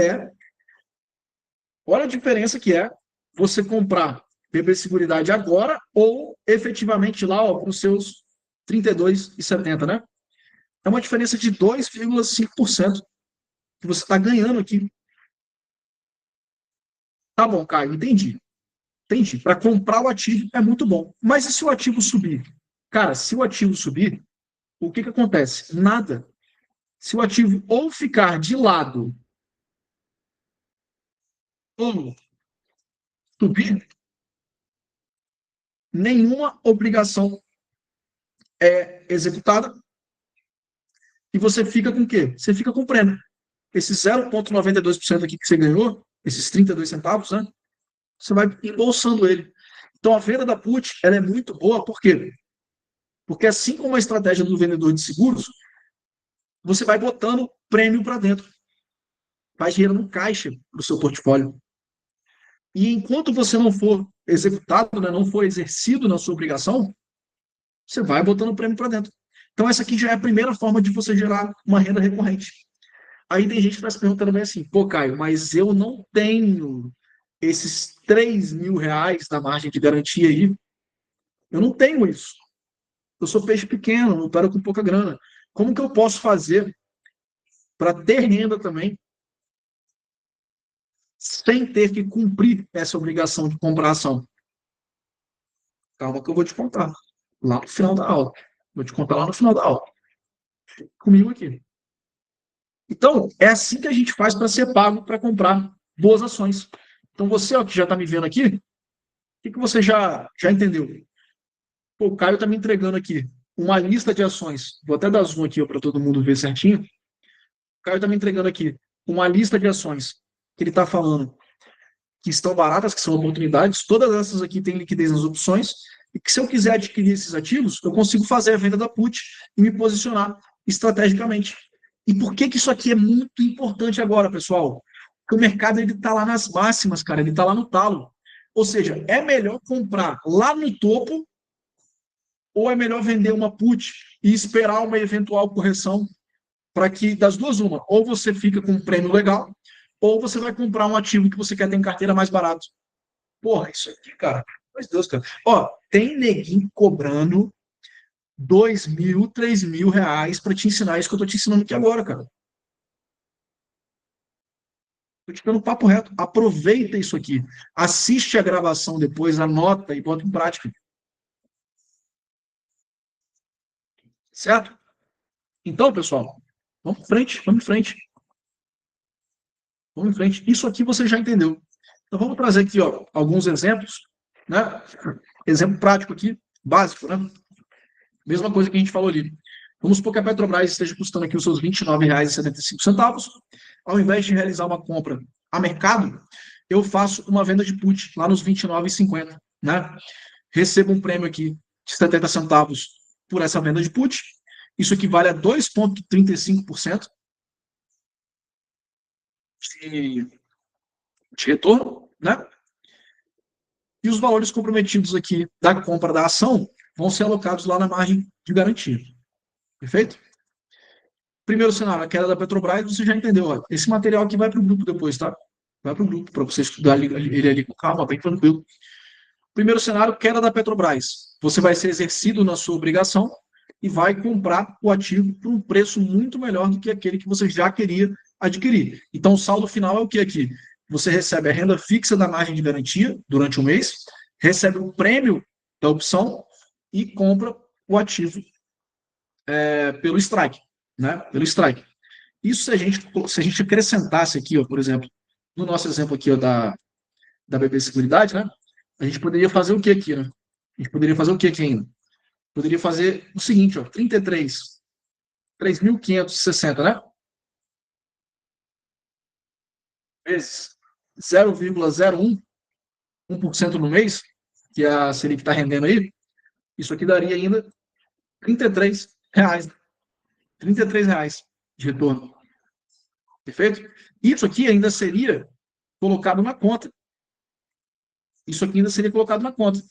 é você comprar BB Seguridade agora ou efetivamente lá para os seus 32,70, né? É uma diferença de 2,5% que você está ganhando aqui. Tá bom, Caio, entendi. Entendi. Para comprar o ativo é muito bom. Mas e se o ativo subir? Cara, se o ativo subir, o que acontece? Nada. Se o ativo ou ficar de lado ou subir, nenhuma obrigação é executada e você fica com o quê? Você fica com o prêmio. Esse 0,92% aqui que você ganhou, esses 32 centavos, né? Você vai embolsando ele. Então a venda da put ela é muito boa, por quê? Porque assim como a estratégia do vendedor de seguros, você vai botando prêmio para dentro. Faz dinheiro no caixa para o seu portfólio. E enquanto você não for executado, né, não for exercido na sua obrigação, você vai botando prêmio para dentro. Então, essa aqui já é a primeira forma de você gerar uma renda recorrente. Aí tem gente que está se perguntando bem assim, pô, Caio, mas eu não tenho esses R$ 3.000 da margem de garantia aí. Eu não tenho isso. Eu sou peixe pequeno, não opero com pouca grana. Como que eu posso fazer para ter renda também, sem ter que cumprir essa obrigação de comprar ação? Calma que eu vou te contar lá no final da aula. Vou te contar lá no final da aula. Comigo aqui. Então, é assim que a gente faz para ser pago para comprar boas ações. Então, você ó, que já está me vendo aqui, o que você já entendeu? Pô, o Caio está me entregando aqui uma lista de ações. Vou até dar zoom aqui para todo mundo ver certinho. O Caio está me entregando aqui uma lista de ações que ele está falando que estão baratas, que são oportunidades. Todas essas aqui têm liquidez nas opções. E que se eu quiser adquirir esses ativos, eu consigo fazer a venda da put e me posicionar estrategicamente. E por que isso aqui é muito importante agora, pessoal? Porque o mercado está lá nas máximas, cara, ele está lá no talo. Ou seja, é melhor comprar lá no topo ou é melhor vender uma put e esperar uma eventual correção para que, das duas, uma, ou você fica com um prêmio legal, ou você vai comprar um ativo que você quer ter em carteira mais barato. Porra, isso aqui, cara, meu Deus, cara. Ó, tem neguinho cobrando R$ 2.000, R$ 3.000 para te ensinar isso que eu tô te ensinando aqui agora, cara. Tô te dando papo reto. Aproveita isso aqui. Assiste a gravação depois, anota e bota em prática. Certo? Então, pessoal, vamos em frente, vamos em frente. Vamos em frente. Isso aqui você já entendeu. Então, vamos trazer aqui ó, alguns exemplos, né? Exemplo prático aqui, básico, né? Mesma coisa que a gente falou ali. Vamos supor que a Petrobras esteja custando aqui os seus R$ 29,75. Ao invés de realizar uma compra a mercado, eu faço uma venda de put lá nos R$ 29,50, né? Recebo um prêmio aqui de 70 centavos por essa venda de put. Isso equivale a 2,35% de retorno, né? E os valores comprometidos aqui da compra da ação vão ser alocados lá na margem de garantia. Perfeito? Primeiro cenário, a queda da Petrobras, você já entendeu. Ó, esse material aqui vai para o grupo depois, tá? Vai para o grupo, para você estudar ele ali com calma, bem tranquilo. Primeiro cenário, queda da Petrobras. Você vai ser exercido na sua obrigação e vai comprar o ativo por um preço muito melhor do que aquele que você já queria adquirir. Então, o saldo final é o que aqui? Você recebe a renda fixa da margem de garantia durante um mês, recebe o prêmio da opção e compra o ativo pelo strike, né? Pelo strike. Isso se a gente acrescentasse aqui, ó, por exemplo, no nosso exemplo aqui ó, da BB Seguridade, né? A gente poderia fazer o que aqui, né? A gente poderia fazer o que aqui ainda? Poderia fazer o seguinte, ó, 3.560, né? Vezes 0,01, 1% no mês, que é a Selic está rendendo aí, isso aqui daria ainda R$ 33. R$ 33 de retorno. Perfeito? Isso aqui ainda seria colocado na conta. Isso aqui ainda seria colocado na conta.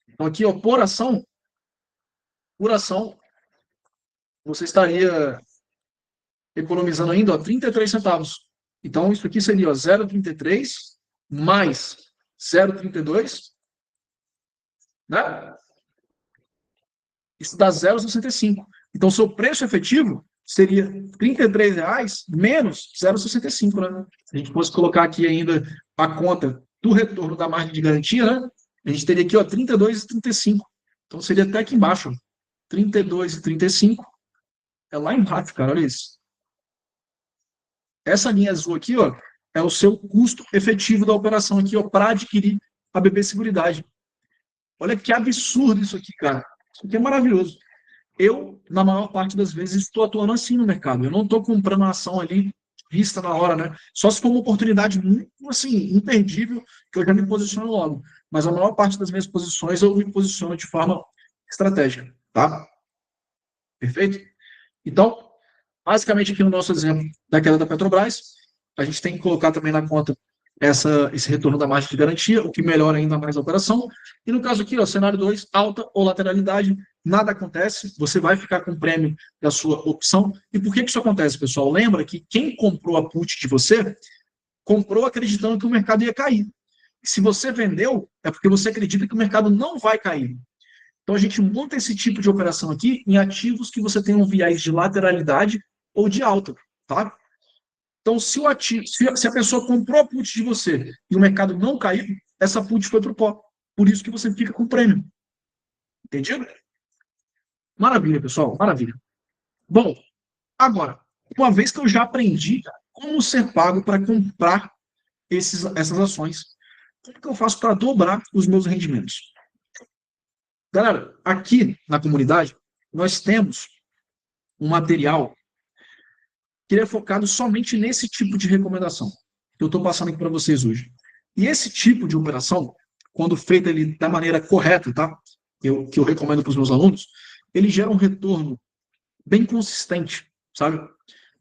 Então, aqui, ó, por ação, você estaria economizando ainda ó, 33 centavos. Então, isso aqui seria ó, 0,33 mais 0,32, né? Isso dá 0,65. Então, seu preço efetivo seria R$ 33 menos 0,65, né? Se a gente fosse colocar aqui ainda a conta do retorno da margem de garantia, né? A gente teria aqui, ó, 32,35. Então, seria até aqui embaixo, ó, 32,35. É lá embaixo, cara, olha isso. Essa linha azul aqui, ó, é o seu custo efetivo da operação aqui, ó, para adquirir a BB Seguridade. Olha que absurdo isso aqui, cara. Isso aqui é maravilhoso. Eu, na maior parte das vezes, estou atuando assim no mercado. Eu não estou comprando a ação ali vista na hora, né? Só se for uma oportunidade muito, assim, imperdível, que eu já me posiciono logo. Mas a maior parte das minhas posições eu me posiciono de forma estratégica, tá? Perfeito? Então, basicamente aqui no nosso exemplo da queda da Petrobras, a gente tem que colocar também na conta esse retorno da margem de garantia, o que melhora ainda mais a operação. E no caso aqui, ó, cenário 2, alta ou lateralidade, nada acontece, você vai ficar com o prêmio da sua opção. E por que isso acontece, pessoal? Lembra que quem comprou a put de você, comprou acreditando que o mercado ia cair. Se você vendeu, é porque você acredita que o mercado não vai cair. Então a gente monta esse tipo de operação aqui em ativos que você tem um viés de lateralidade ou de alta, tá? Então, se o ativo, se a pessoa comprou a put de você e o mercado não caiu, essa put foi para o pó. Por isso que você fica com o prêmio. Entendido? Maravilha, pessoal. Maravilha. Bom, agora, uma vez que eu já aprendi como ser pago para comprar essas ações, como que eu faço para dobrar os meus rendimentos? Galera, aqui na comunidade, nós temos um material que é focado somente nesse tipo de recomendação que eu estou passando aqui para vocês hoje. E esse tipo de operação, quando feita ele da maneira correta, tá? Que eu recomendo para os meus alunos, ele gera um retorno bem consistente, sabe?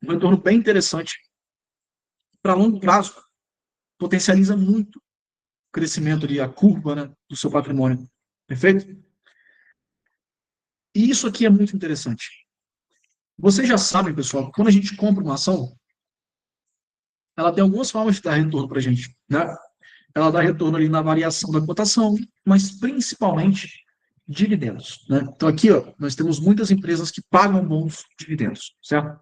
Um retorno bem interessante. Para longo prazo, potencializa muito o crescimento ali, a curva, né, do seu patrimônio. Perfeito? E isso aqui é muito interessante. Vocês já sabem, pessoal, que quando a gente compra uma ação, ela tem algumas formas de dar retorno para a gente, né? Ela dá retorno ali na variação da cotação, mas principalmente dividendos, né? Então aqui, ó, nós temos muitas empresas que pagam bons dividendos, certo?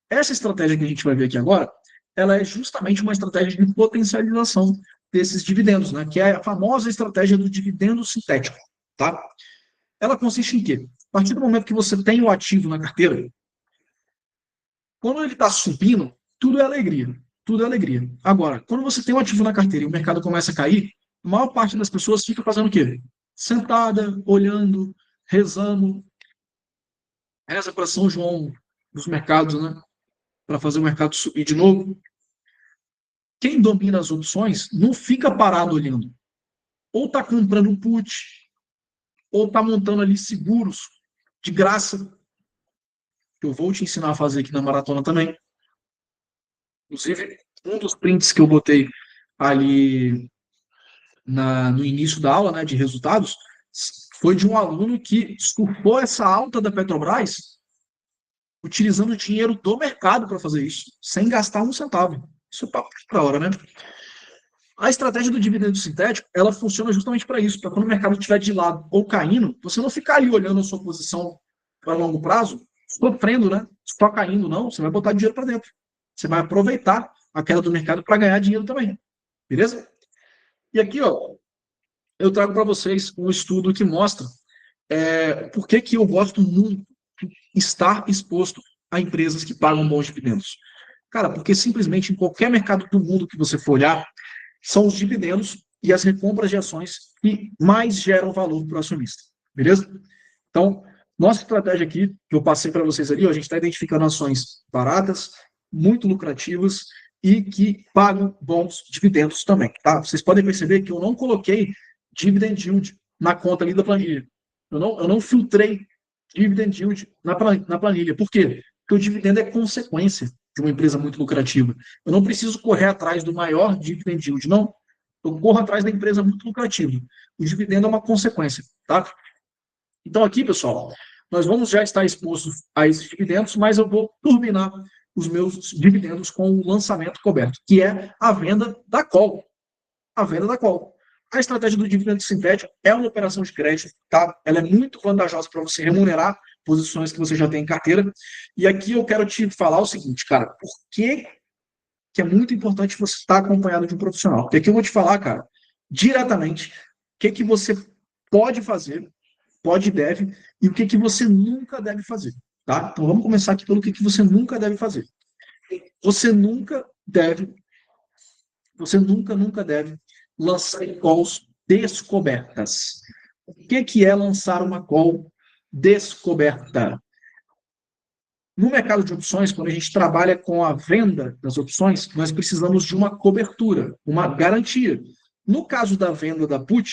Essa estratégia que a gente vai ver aqui agora, ela é justamente uma estratégia de potencialização desses dividendos, né? Que é a famosa estratégia do dividendo sintético, tá? Ela consiste em quê? A partir do momento que você tem o ativo na carteira, quando ele está subindo, tudo é alegria. Tudo é alegria. Agora, quando você tem um ativo na carteira e o mercado começa a cair, a maior parte das pessoas fica fazendo o quê? Sentada, olhando, rezando. Reza para São João dos mercados, né? Para fazer o mercado subir de novo. Quem domina as opções não fica parado olhando. Ou está comprando put, ou está montando ali seguros de graça, que eu vou te ensinar a fazer aqui na maratona também. Inclusive, um dos prints que eu botei ali no início da aula, né, de resultados, foi de um aluno que surfou essa alta da Petrobras utilizando o dinheiro do mercado para fazer isso, sem gastar um centavo. Isso é papo para hora, né? A estratégia do dividendo sintético, ela funciona justamente para isso, para quando o mercado estiver de lado ou caindo, você não ficar ali olhando a sua posição para longo prazo, sofrendo, né? Só caindo, não. Você vai botar dinheiro para dentro. Você vai aproveitar a queda do mercado para ganhar dinheiro também. Beleza? E aqui, ó, eu trago para vocês um estudo que mostra por que eu gosto muito estar exposto a empresas que pagam bons dividendos? Cara, porque simplesmente em qualquer mercado do mundo que você for olhar, são os dividendos e as recompras de ações que mais geram valor para o acionista. Beleza? Então, nossa estratégia aqui, que eu passei para vocês ali, ó, a gente está identificando ações baratas, muito lucrativas e que pagam bons dividendos também. Tá? Vocês podem perceber que eu não coloquei dividend yield na conta ali da planilha. Eu não filtrei dividend yield na planilha. Por quê? Porque o dividendo é consequência de uma empresa muito lucrativa. Eu não preciso correr atrás do maior dividend yield, não. Eu corro atrás da empresa muito lucrativa. O dividendo é uma consequência, tá? Então aqui, pessoal, nós vamos já estar expostos a esses dividendos, mas eu vou turbinar os meus dividendos com o lançamento coberto, que é a venda da call. A venda da call. A estratégia do dividendo sintético é uma operação de crédito, tá? Ela é muito vantajosa para você remunerar posições que você já tem em carteira. E aqui eu quero te falar o seguinte, cara, por que é muito importante você estar acompanhado de um profissional? Porque aqui eu vou te falar, cara, diretamente, o que você pode fazer, pode e deve, e o que você nunca deve fazer, tá? Então vamos começar aqui pelo que você nunca deve fazer. Você nunca deve, você nunca deve lançar calls descobertas. O que é lançar uma call descoberta? No mercado de opções, quando a gente trabalha com a venda das opções, nós precisamos de uma cobertura, uma garantia. No caso da venda da put,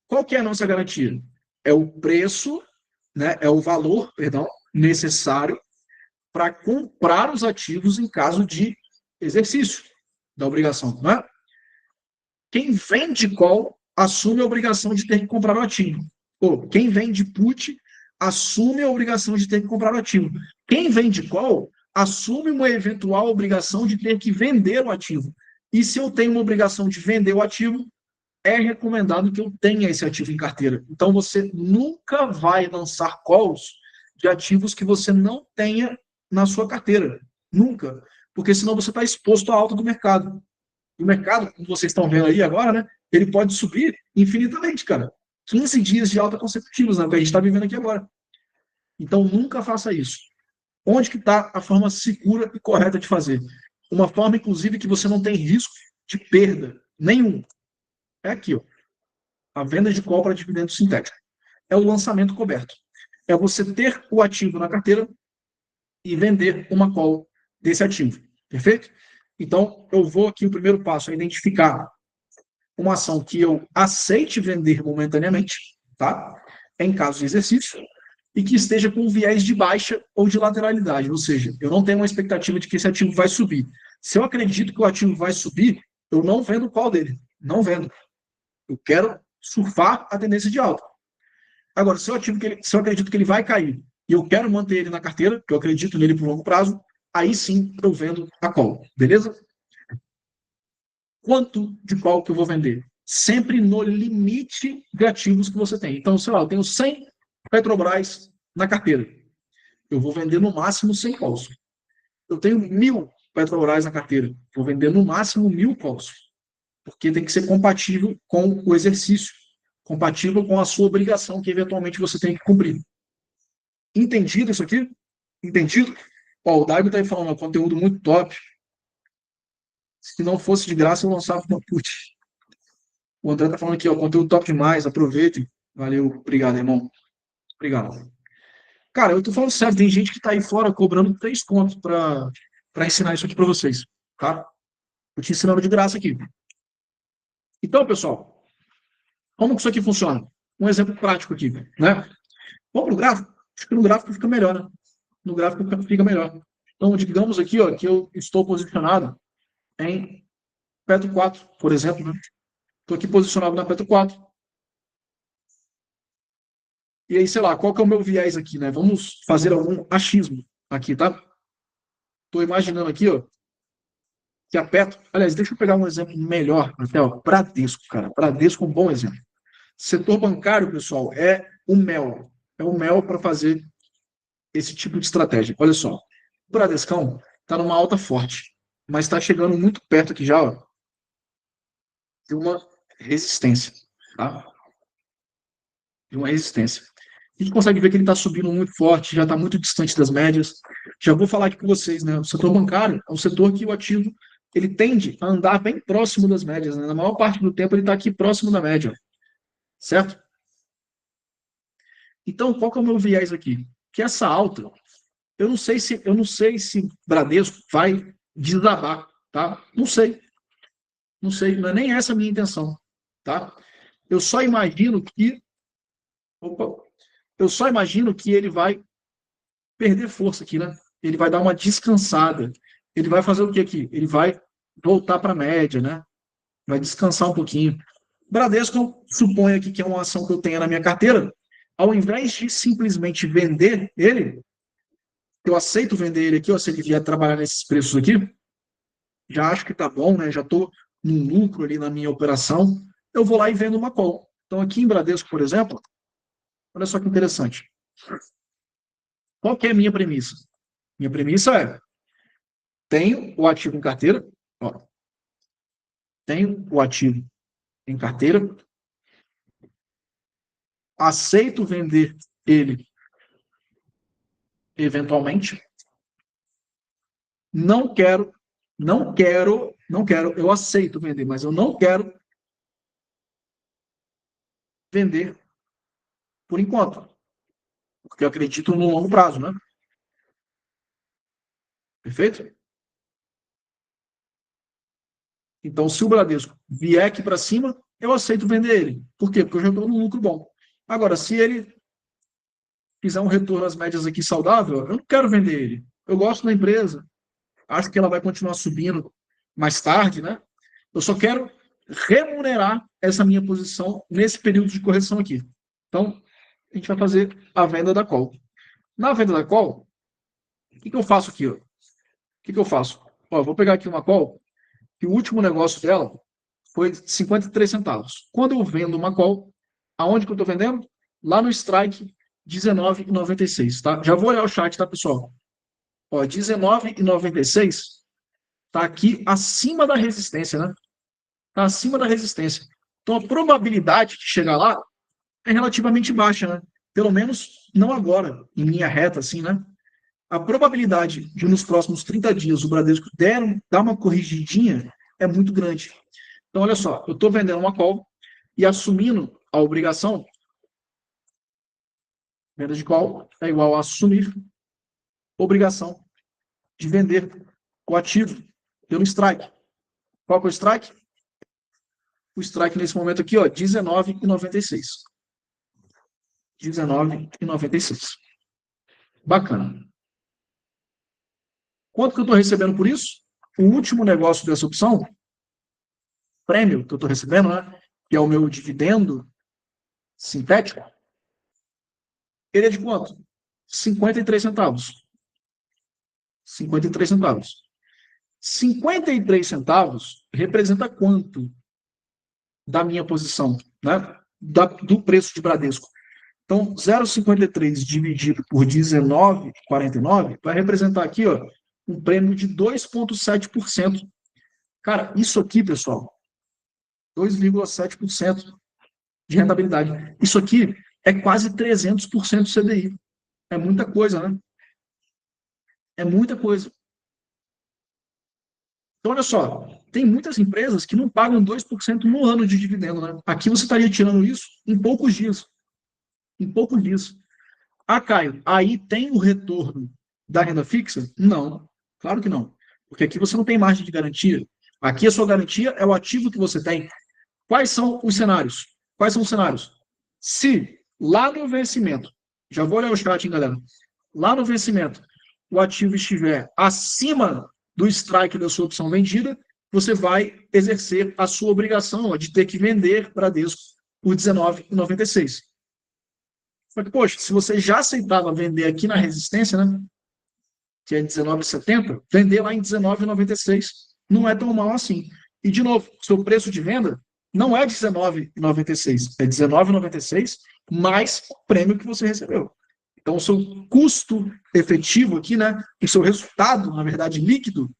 qual que é a nossa garantia? É o preço, né, é o valor, perdão, necessário para comprar os ativos em caso de exercício da obrigação, não é? Quem vende call assume a obrigação de ter que comprar o ativo. Ou quem vende put assume a obrigação de ter que comprar o ativo. Quem vende call assume uma eventual obrigação de ter que vender o ativo. E se eu tenho uma obrigação de vender o ativo, é recomendado que eu tenha esse ativo em carteira. Então você nunca vai lançar calls de ativos que você não tenha na sua carteira. Nunca. Porque senão você está exposto à alta do mercado. O mercado, como vocês estão vendo aí agora, né? Ele pode subir infinitamente, cara. 15 dias de alta consecutivos, né? Que a gente está vivendo aqui agora. Então, nunca faça isso. Onde que está a forma segura e correta de fazer? Uma forma, inclusive, que você não tem risco de perda nenhum. É aqui, ó. A venda de call para dividendo sintético. É o lançamento coberto. É você ter o ativo na carteira e vender uma call desse ativo. Perfeito? Então, eu vou aqui, o primeiro passo é identificar uma ação que eu aceite vender momentaneamente, tá? Em caso de exercício, e que esteja com viés de baixa ou de lateralidade, ou seja, eu não tenho uma expectativa de que esse ativo vai subir. Se eu acredito que o ativo vai subir, eu não vendo o call dele, não vendo. Eu quero surfar a tendência de alta. Agora, se eu acredito que ele vai cair e eu quero manter ele na carteira, que eu acredito nele por longo prazo, aí sim eu vendo a call, beleza? Quanto de call que eu vou vender? Sempre no limite de ativos que você tem. Então, sei lá, eu tenho 100 Petrobras na carteira. Eu vou vender no máximo 100 calls. Eu tenho 1.000 Petrobras na carteira. Vou vender no máximo 1.000 calls. Porque tem que ser compatível com o exercício, compatível com a sua obrigação que eventualmente você tem que cumprir. Entendido isso aqui? Entendido? Ó, o Daigo está aí falando, um conteúdo muito top. Se não fosse de graça, eu lançava uma put. O André está falando aqui, ó, conteúdo top demais, aproveite. Valeu, obrigado, irmão. Obrigado. Cara, eu tô falando sério, tem gente que tá aí fora cobrando 3 contos para ensinar isso aqui para vocês, tá? Eu te ensinando de graça aqui. Então, pessoal, como que isso aqui funciona? Um exemplo prático aqui, né? Vamos pro gráfico? Acho que no gráfico fica melhor, né? No gráfico fica melhor. Então, digamos aqui, ó, que eu estou posicionado em Petro 4, por exemplo, né? Estou aqui posicionado na Petro 4. E aí, sei lá, qual que é o meu viés aqui, né? Vamos fazer algum achismo aqui, tá? Estou imaginando aqui, ó, que a Petro... Aliás, deixa eu pegar um exemplo melhor, até, ó, Bradesco, cara. Bradesco é um bom exemplo. Setor bancário, pessoal, é o mel. É o mel para fazer esse tipo de estratégia. Olha só, o Bradescão está numa alta forte, mas está chegando muito perto aqui já, ó, de uma resistência, tá? De uma resistência. A gente consegue ver que ele está subindo muito forte, já está muito distante das médias. Já vou falar aqui com vocês, né? O setor bancário é um setor que o ativo ele tende a andar bem próximo das médias, né? Na maior parte do tempo ele está aqui próximo da média, certo? Então, qual que é o meu viés aqui? Que essa alta, eu não sei se Bradesco vai desabar, tá? Não sei, não é nem essa a minha intenção, tá? Eu só imagino que, opa, eu só imagino que ele vai perder força aqui, né? Ele vai dar uma descansada. Ele vai fazer o que aqui? Ele vai voltar para a média, né? Vai descansar um pouquinho. Bradesco, eu suponho aqui que é uma ação que eu tenho na minha carteira. Ao invés de simplesmente vender ele, eu aceito vender ele aqui, ó, se ele vier trabalhar nesses preços aqui, já acho que tá bom, né? Já estou num lucro ali na minha operação. Eu vou lá e vendo uma call. Então, aqui em Bradesco, por exemplo, olha só que interessante. Qual que é a minha premissa? Minha premissa é: tenho o ativo em carteira, ó, tenho o ativo em carteira, aceito vender ele eventualmente, não quero, eu aceito vender, mas eu não quero vender por enquanto, porque eu acredito no longo prazo, né? Perfeito? Então, se o Bradesco vier aqui para cima, eu aceito vender ele. Por quê? Porque eu já estou num lucro bom. Agora, se ele fizer um retorno às médias aqui saudável, eu não quero vender ele. Eu gosto da empresa, acho que ela vai continuar subindo mais tarde, né? Eu só quero remunerar essa minha posição nesse período de correção aqui. Então, a gente vai fazer a venda da call. Na venda da call, o que eu faço aqui? Ó? O que eu faço? Ó, vou pegar aqui uma call, que o último negócio dela foi 53 centavos. Quando eu vendo uma call, aonde que eu estou vendendo? Lá no strike, R$19,96, tá? Já vou olhar o chat, tá, pessoal? Ó, R$19,96 está aqui acima da resistência, né? Está acima da resistência. Então, a probabilidade de chegar lá é relativamente baixa, né? Pelo menos não agora, em linha reta, assim, né? A probabilidade de nos próximos 30 dias o Bradesco dar uma corrigidinha é muito grande. Então, olha só, eu estou vendendo uma call e assumindo a obrigação, venda de call é igual a assumir obrigação de vender o ativo pelo strike. Qual que é o strike? O strike nesse momento aqui, ó, R$19,96. R$19,96. Bacana. Quanto que eu estou recebendo por isso? O último negócio dessa opção, prêmio que eu estou recebendo, né, que é o meu dividendo sintético, ele é de quanto? 53 centavos. 53 centavos. 53 centavos representa quanto da minha posição, né? Do preço de Bradesco. Então, 0,53 dividido por 19,49 vai representar aqui, ó, um prêmio de 2,7%. Cara, isso aqui, pessoal, 2,7% de rentabilidade. Isso aqui é quase 300% CDI. É muita coisa, né? É muita coisa. Então, olha só, tem muitas empresas que não pagam 2% no ano de dividendo, né? Aqui você estaria tirando isso em poucos dias. Em poucos dias. Ah, Caio, aí tem o retorno da renda fixa? Não, claro que não. Porque aqui você não tem margem de garantia. Aqui a sua garantia é o ativo que você tem. Quais são os cenários? Quais são os cenários? Se lá no vencimento, já vou olhar o chat, hein, galera? Lá no vencimento, o ativo estiver acima do strike da sua opção vendida, você vai exercer a sua obrigação de ter que vender Bradesco por R$19,96. Só que, poxa, se você já aceitava vender aqui na resistência, né, que é R$19,70, vender lá em R$19,96 não é tão mal assim. E, de novo, seu preço de venda não é R$19,96, é R$19,96 mais o prêmio que você recebeu. Então, o seu custo efetivo aqui, né, o seu resultado, na verdade, líquido,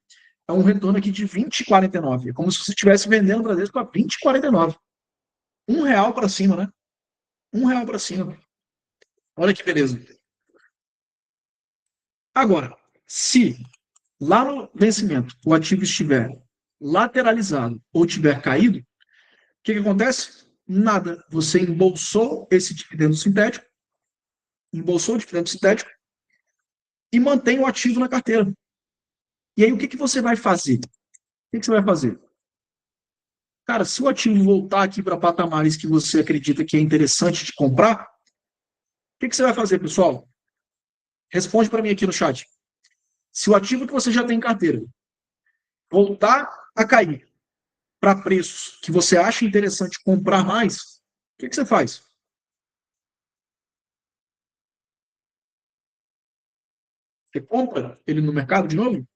é um retorno aqui de R$20,49. É como se você estivesse vendendo o Bradesco a R$20,49. R$1 para cima, né? R$1 para cima. Olha que beleza. Agora, se lá no vencimento o ativo estiver lateralizado ou tiver caído, o que acontece? Nada. Você embolsou o dividendo sintético e mantém o ativo na carteira. E aí, o que você vai fazer? O que você vai fazer? Cara, se o ativo voltar aqui para patamares que você acredita que é interessante de comprar, o que você vai fazer, pessoal? Responde para mim aqui no chat. Se o ativo que você já tem em carteira voltar a cair para preços que você acha interessante comprar mais, o que você faz? Você compra ele no mercado de novo?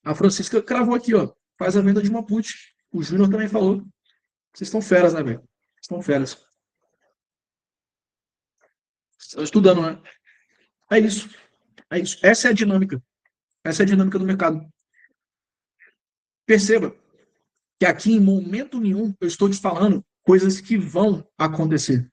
A Francisca cravou aqui, ó. Faz a venda de uma put. O Júnior também falou. Vocês estão feras, né, velho? Estão feras. Estão estudando, né? É isso. É isso. Essa é a dinâmica. Essa é a dinâmica do mercado. Perceba que aqui, em momento nenhum, eu estou te falando coisas que vão acontecer.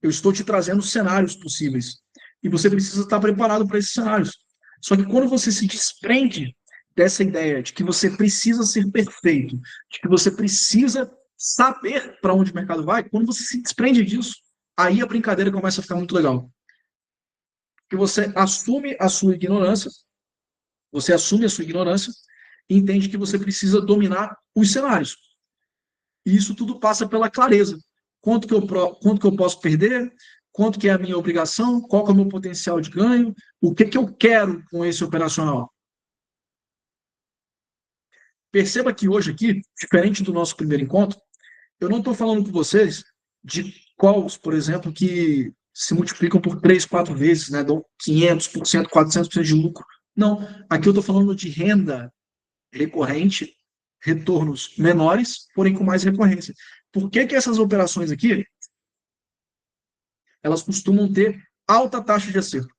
Eu estou te trazendo cenários possíveis. E você precisa estar preparado para esses cenários. Só que quando você se desprende dessa ideia de que você precisa ser perfeito, de que você precisa saber para onde o mercado vai, quando você se desprende disso, aí a brincadeira começa a ficar muito legal. Porque você assume a sua ignorância e entende que você precisa dominar os cenários. E isso tudo passa pela clareza. Quanto que eu posso perder? Quanto que é a minha obrigação? Qual que é o meu potencial de ganho? O que eu quero com esse operacional? Perceba que hoje aqui, diferente do nosso primeiro encontro, eu não estou falando com vocês de calls, por exemplo, que se multiplicam por 3, 4 vezes, né? Dão 500%, 400% de lucro. Não, aqui eu estou falando de renda recorrente, retornos menores, porém com mais recorrência. Por que essas operações aqui, elas costumam ter alta taxa de acerto?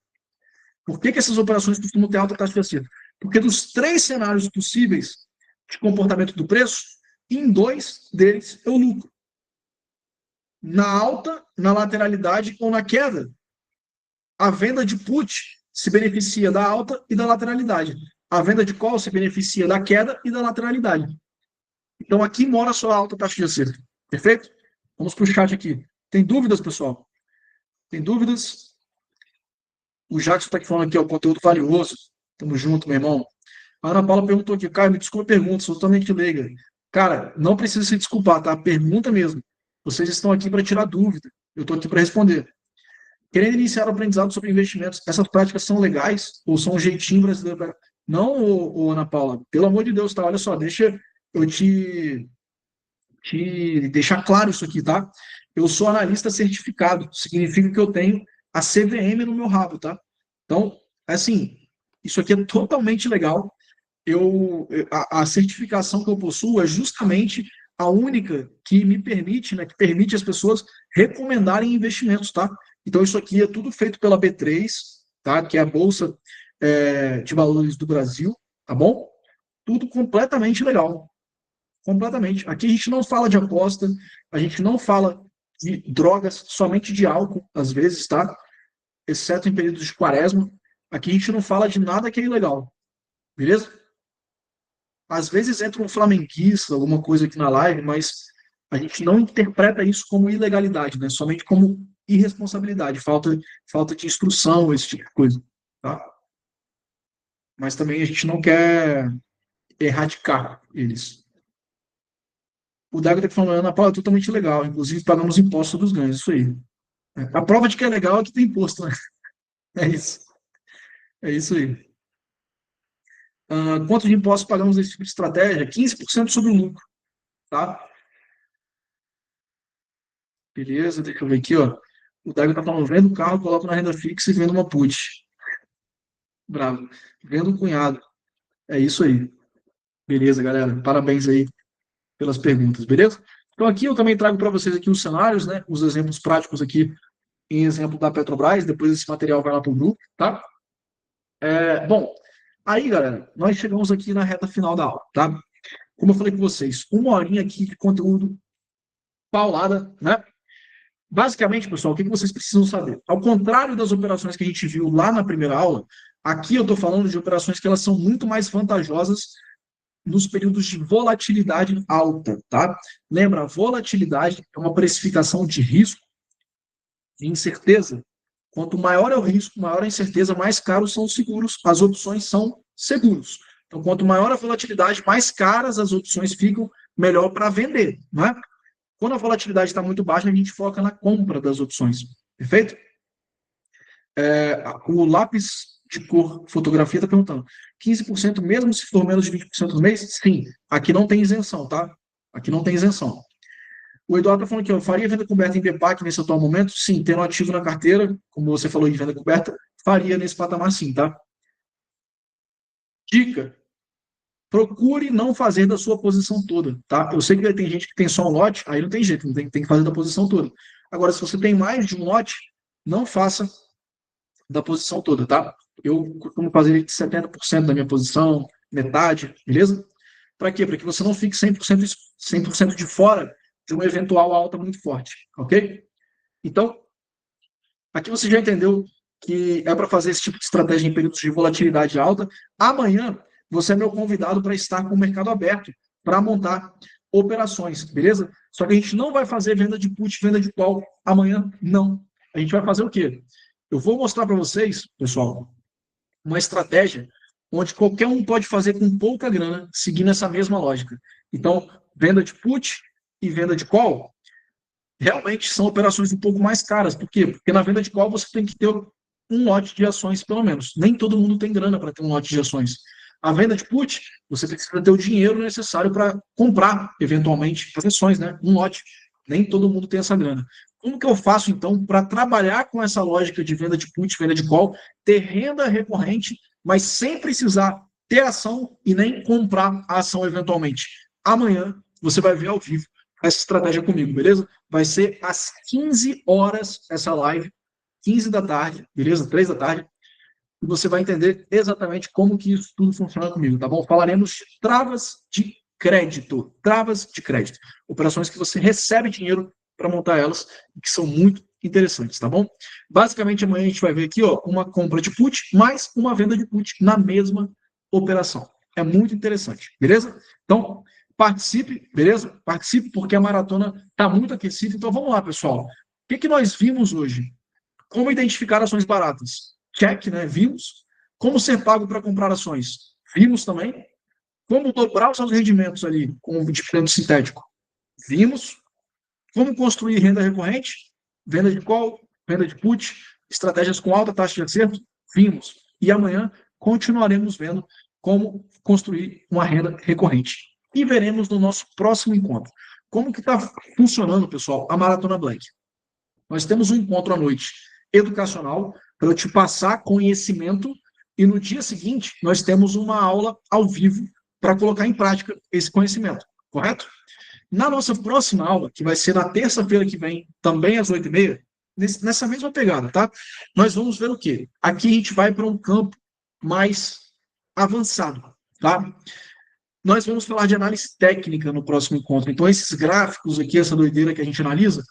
Por que essas operações costumam ter alta taxa de acerto? Porque dos 3 cenários possíveis de comportamento do preço, em 2 deles eu lucro. Na alta, na lateralidade ou na queda, a venda de put se beneficia da alta e da lateralidade. A venda de call se beneficia da queda e da lateralidade. Então, aqui mora a sua alta taxa de acerto. Perfeito? Vamos para o chat aqui. Tem dúvidas, pessoal? Tem dúvidas? O Jackson está aqui falando aqui, ó, conteúdo valioso. Tamo junto, meu irmão. A Ana Paula perguntou aqui, Caio, me desculpa a pergunta, sou totalmente leiga. Cara, não precisa se desculpar, tá? Pergunta mesmo. Vocês estão aqui para tirar dúvida. Eu estou aqui para responder. Querendo iniciar o aprendizado sobre investimentos, essas práticas são legais ou são um jeitinho brasileiro? Não, Ana Paula, pelo amor de Deus, tá? Olha só, deixa eu te deixar claro isso aqui, tá? Eu sou analista certificado, significa que eu tenho a CVM no meu rabo, tá? Então, assim, isso aqui é totalmente legal. A certificação que eu possuo é justamente a única que me permite, né, que permite as pessoas recomendarem investimentos, tá? Então, isso aqui é tudo feito pela B3, tá? Que é a Bolsa de Valores do Brasil, tá bom? Tudo completamente legal. Completamente. Aqui a gente não fala de aposta, a gente não fala de drogas, somente de álcool, às vezes, tá? Exceto em períodos de quaresma. Aqui a gente não fala de nada que é ilegal, beleza? Às vezes entra um flamenguista, alguma coisa aqui na live, mas a gente não interpreta isso como ilegalidade, né? Somente como irresponsabilidade, falta de instrução, esse tipo de coisa, tá? Mas também a gente não quer erradicar eles. O Dago está falando, Ana Paula, é totalmente legal. Inclusive, pagamos imposto dos ganhos. Isso aí. A prova de que é legal é que tem imposto, né? É isso. É isso aí. Quanto de impostos pagamos nesse tipo de estratégia? 15% sobre o lucro. Tá? Beleza, deixa eu ver aqui, ó. O Dago está falando, vendo o carro, coloco na renda fixa e vendo uma put. Bravo. Vendo o cunhado. É isso aí. Beleza, galera. Parabéns aí pelas perguntas, beleza? Então aqui eu também trago para vocês aqui os cenários, né? Os exemplos práticos aqui em exemplo da Petrobras, depois esse material vai lá para o grupo, tá? Bom, aí, galera, nós chegamos aqui na reta final da aula, tá? Como eu falei com vocês, uma horinha aqui de conteúdo paulada, né? Basicamente, pessoal, o que vocês precisam saber? Ao contrário das operações que a gente viu lá na primeira aula, aqui eu estou falando de operações que elas são muito mais vantajosas nos períodos de volatilidade alta, tá? Lembra, volatilidade é uma precificação de risco e incerteza. Quanto maior é o risco, maior a incerteza, mais caros são os seguros. As opções são seguros. Então, quanto maior a volatilidade, mais caras as opções ficam, melhor para vender, né? Quando a volatilidade está muito baixa, a gente foca na compra das opções. Perfeito? O lápis de cor fotografia está perguntando: 15% mesmo se for menos de 20% no mês? Sim. Aqui não tem isenção, tá? Aqui não tem isenção. O Eduardo está falando que eu faria venda coberta em BPAC nesse atual momento? Sim. Tendo ativo na carteira, como você falou de venda coberta, faria nesse patamar sim, tá? Dica: procure não fazer da sua posição toda, tá? Eu sei que tem gente que tem só um lote, aí não tem jeito, não tem que fazer da posição toda. Agora, se você tem mais de um lote, não faça da posição toda, tá? Eu costumo fazer 70% da minha posição, metade, beleza? Para quê? Para que você não fique 100% de fora de uma eventual alta muito forte, ok? Então, aqui você já entendeu que é para fazer esse tipo de estratégia em períodos de volatilidade alta. Amanhã, você é meu convidado para estar com o mercado aberto, para montar operações, beleza? Só que a gente não vai fazer venda de put, venda de call amanhã, não. A gente vai fazer o quê? Eu vou mostrar para vocês, pessoal, uma estratégia onde qualquer um pode fazer com pouca grana, seguindo essa mesma lógica. Então, venda de put e venda de call realmente são operações um pouco mais caras. Por quê? Porque na venda de call você tem que ter um lote de ações, pelo menos. Nem todo mundo tem grana para ter um lote de ações. A venda de put, você precisa ter o dinheiro necessário para comprar, eventualmente, as ações, né? Um lote. Nem todo mundo tem essa grana. Como que eu faço, então, para trabalhar com essa lógica de venda de put, venda de call, ter renda recorrente, mas sem precisar ter ação e nem comprar a ação eventualmente? Amanhã você vai ver ao vivo essa estratégia comigo, beleza? Vai ser às 15 horas essa live, 15 da tarde, beleza? 3 da tarde. E você vai entender exatamente como que isso tudo funciona comigo, tá bom? Falaremos de travas de crédito. Travas de crédito. Operações que você recebe dinheiro para montar elas e que são muito interessantes, tá bom? Basicamente, amanhã a gente vai ver aqui, ó, uma compra de put mais uma venda de put na mesma operação. É muito interessante, beleza? Então, participe, beleza? Participe porque a maratona está muito aquecida. Então, vamos lá, pessoal. O que nós vimos hoje? Como identificar ações baratas? Check, né? Vimos. Como ser pago para comprar ações? Vimos também. Como dobrar os seus rendimentos ali com o dividendo sintético? Vimos. Como construir renda recorrente? Venda de call, venda de put, estratégias com alta taxa de acerto? Vimos. E amanhã continuaremos vendo como construir uma renda recorrente. E veremos no nosso próximo encontro. Como que está funcionando, pessoal, a Maratona Black? Nós temos um encontro à noite educacional para eu te passar conhecimento e no dia seguinte nós temos uma aula ao vivo para colocar em prática esse conhecimento, correto? Na nossa próxima aula, que vai ser na terça-feira que vem, também às 8h30, nessa mesma pegada, tá? Nós vamos ver o quê? Aqui a gente vai para um campo mais avançado, tá? Nós vamos falar de análise técnica no próximo encontro. Então, esses gráficos aqui, essa doideira que a gente analisa,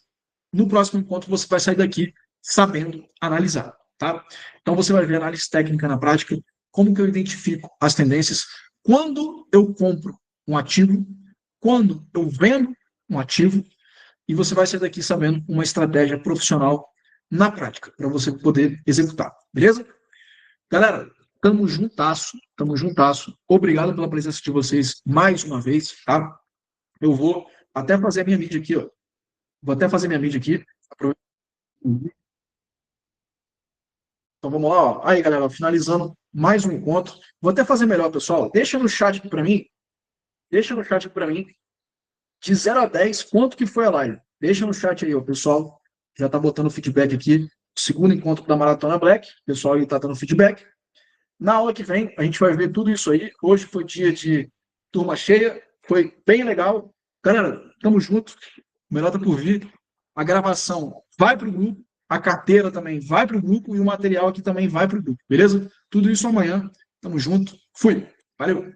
no próximo encontro você vai sair daqui sabendo analisar, tá? Então você vai ver análise técnica na prática, como que eu identifico as tendências, quando eu compro um ativo, quando eu vendo um ativo, e você vai sair daqui sabendo uma estratégia profissional na prática, para você poder executar, beleza? Galera, tamo juntasso, tamo juntasso. Obrigado pela presença de vocês mais uma vez, tá? Eu vou até fazer a minha mídia aqui, ó. Vou até fazer minha mídia aqui. Então vamos lá, ó. Aí, galera, finalizando mais um encontro. Vou até fazer melhor, pessoal. Deixa no chat aqui para mim. Deixa no chat aqui para mim. De 0 a 10, quanto que foi a live? Deixa no chat aí, ó, pessoal. Já tá botando feedback aqui. Segundo encontro da Maratona Black. O pessoal aí tá dando feedback. Na aula que vem, a gente vai ver tudo isso aí. Hoje foi dia de turma cheia. Foi bem legal. Galera, tamo junto. O melhor tá por vir. A gravação vai pro grupo. A carteira também vai para o grupo e o material aqui também vai para o grupo, beleza? Tudo isso amanhã. Tamo junto. Fui. Valeu.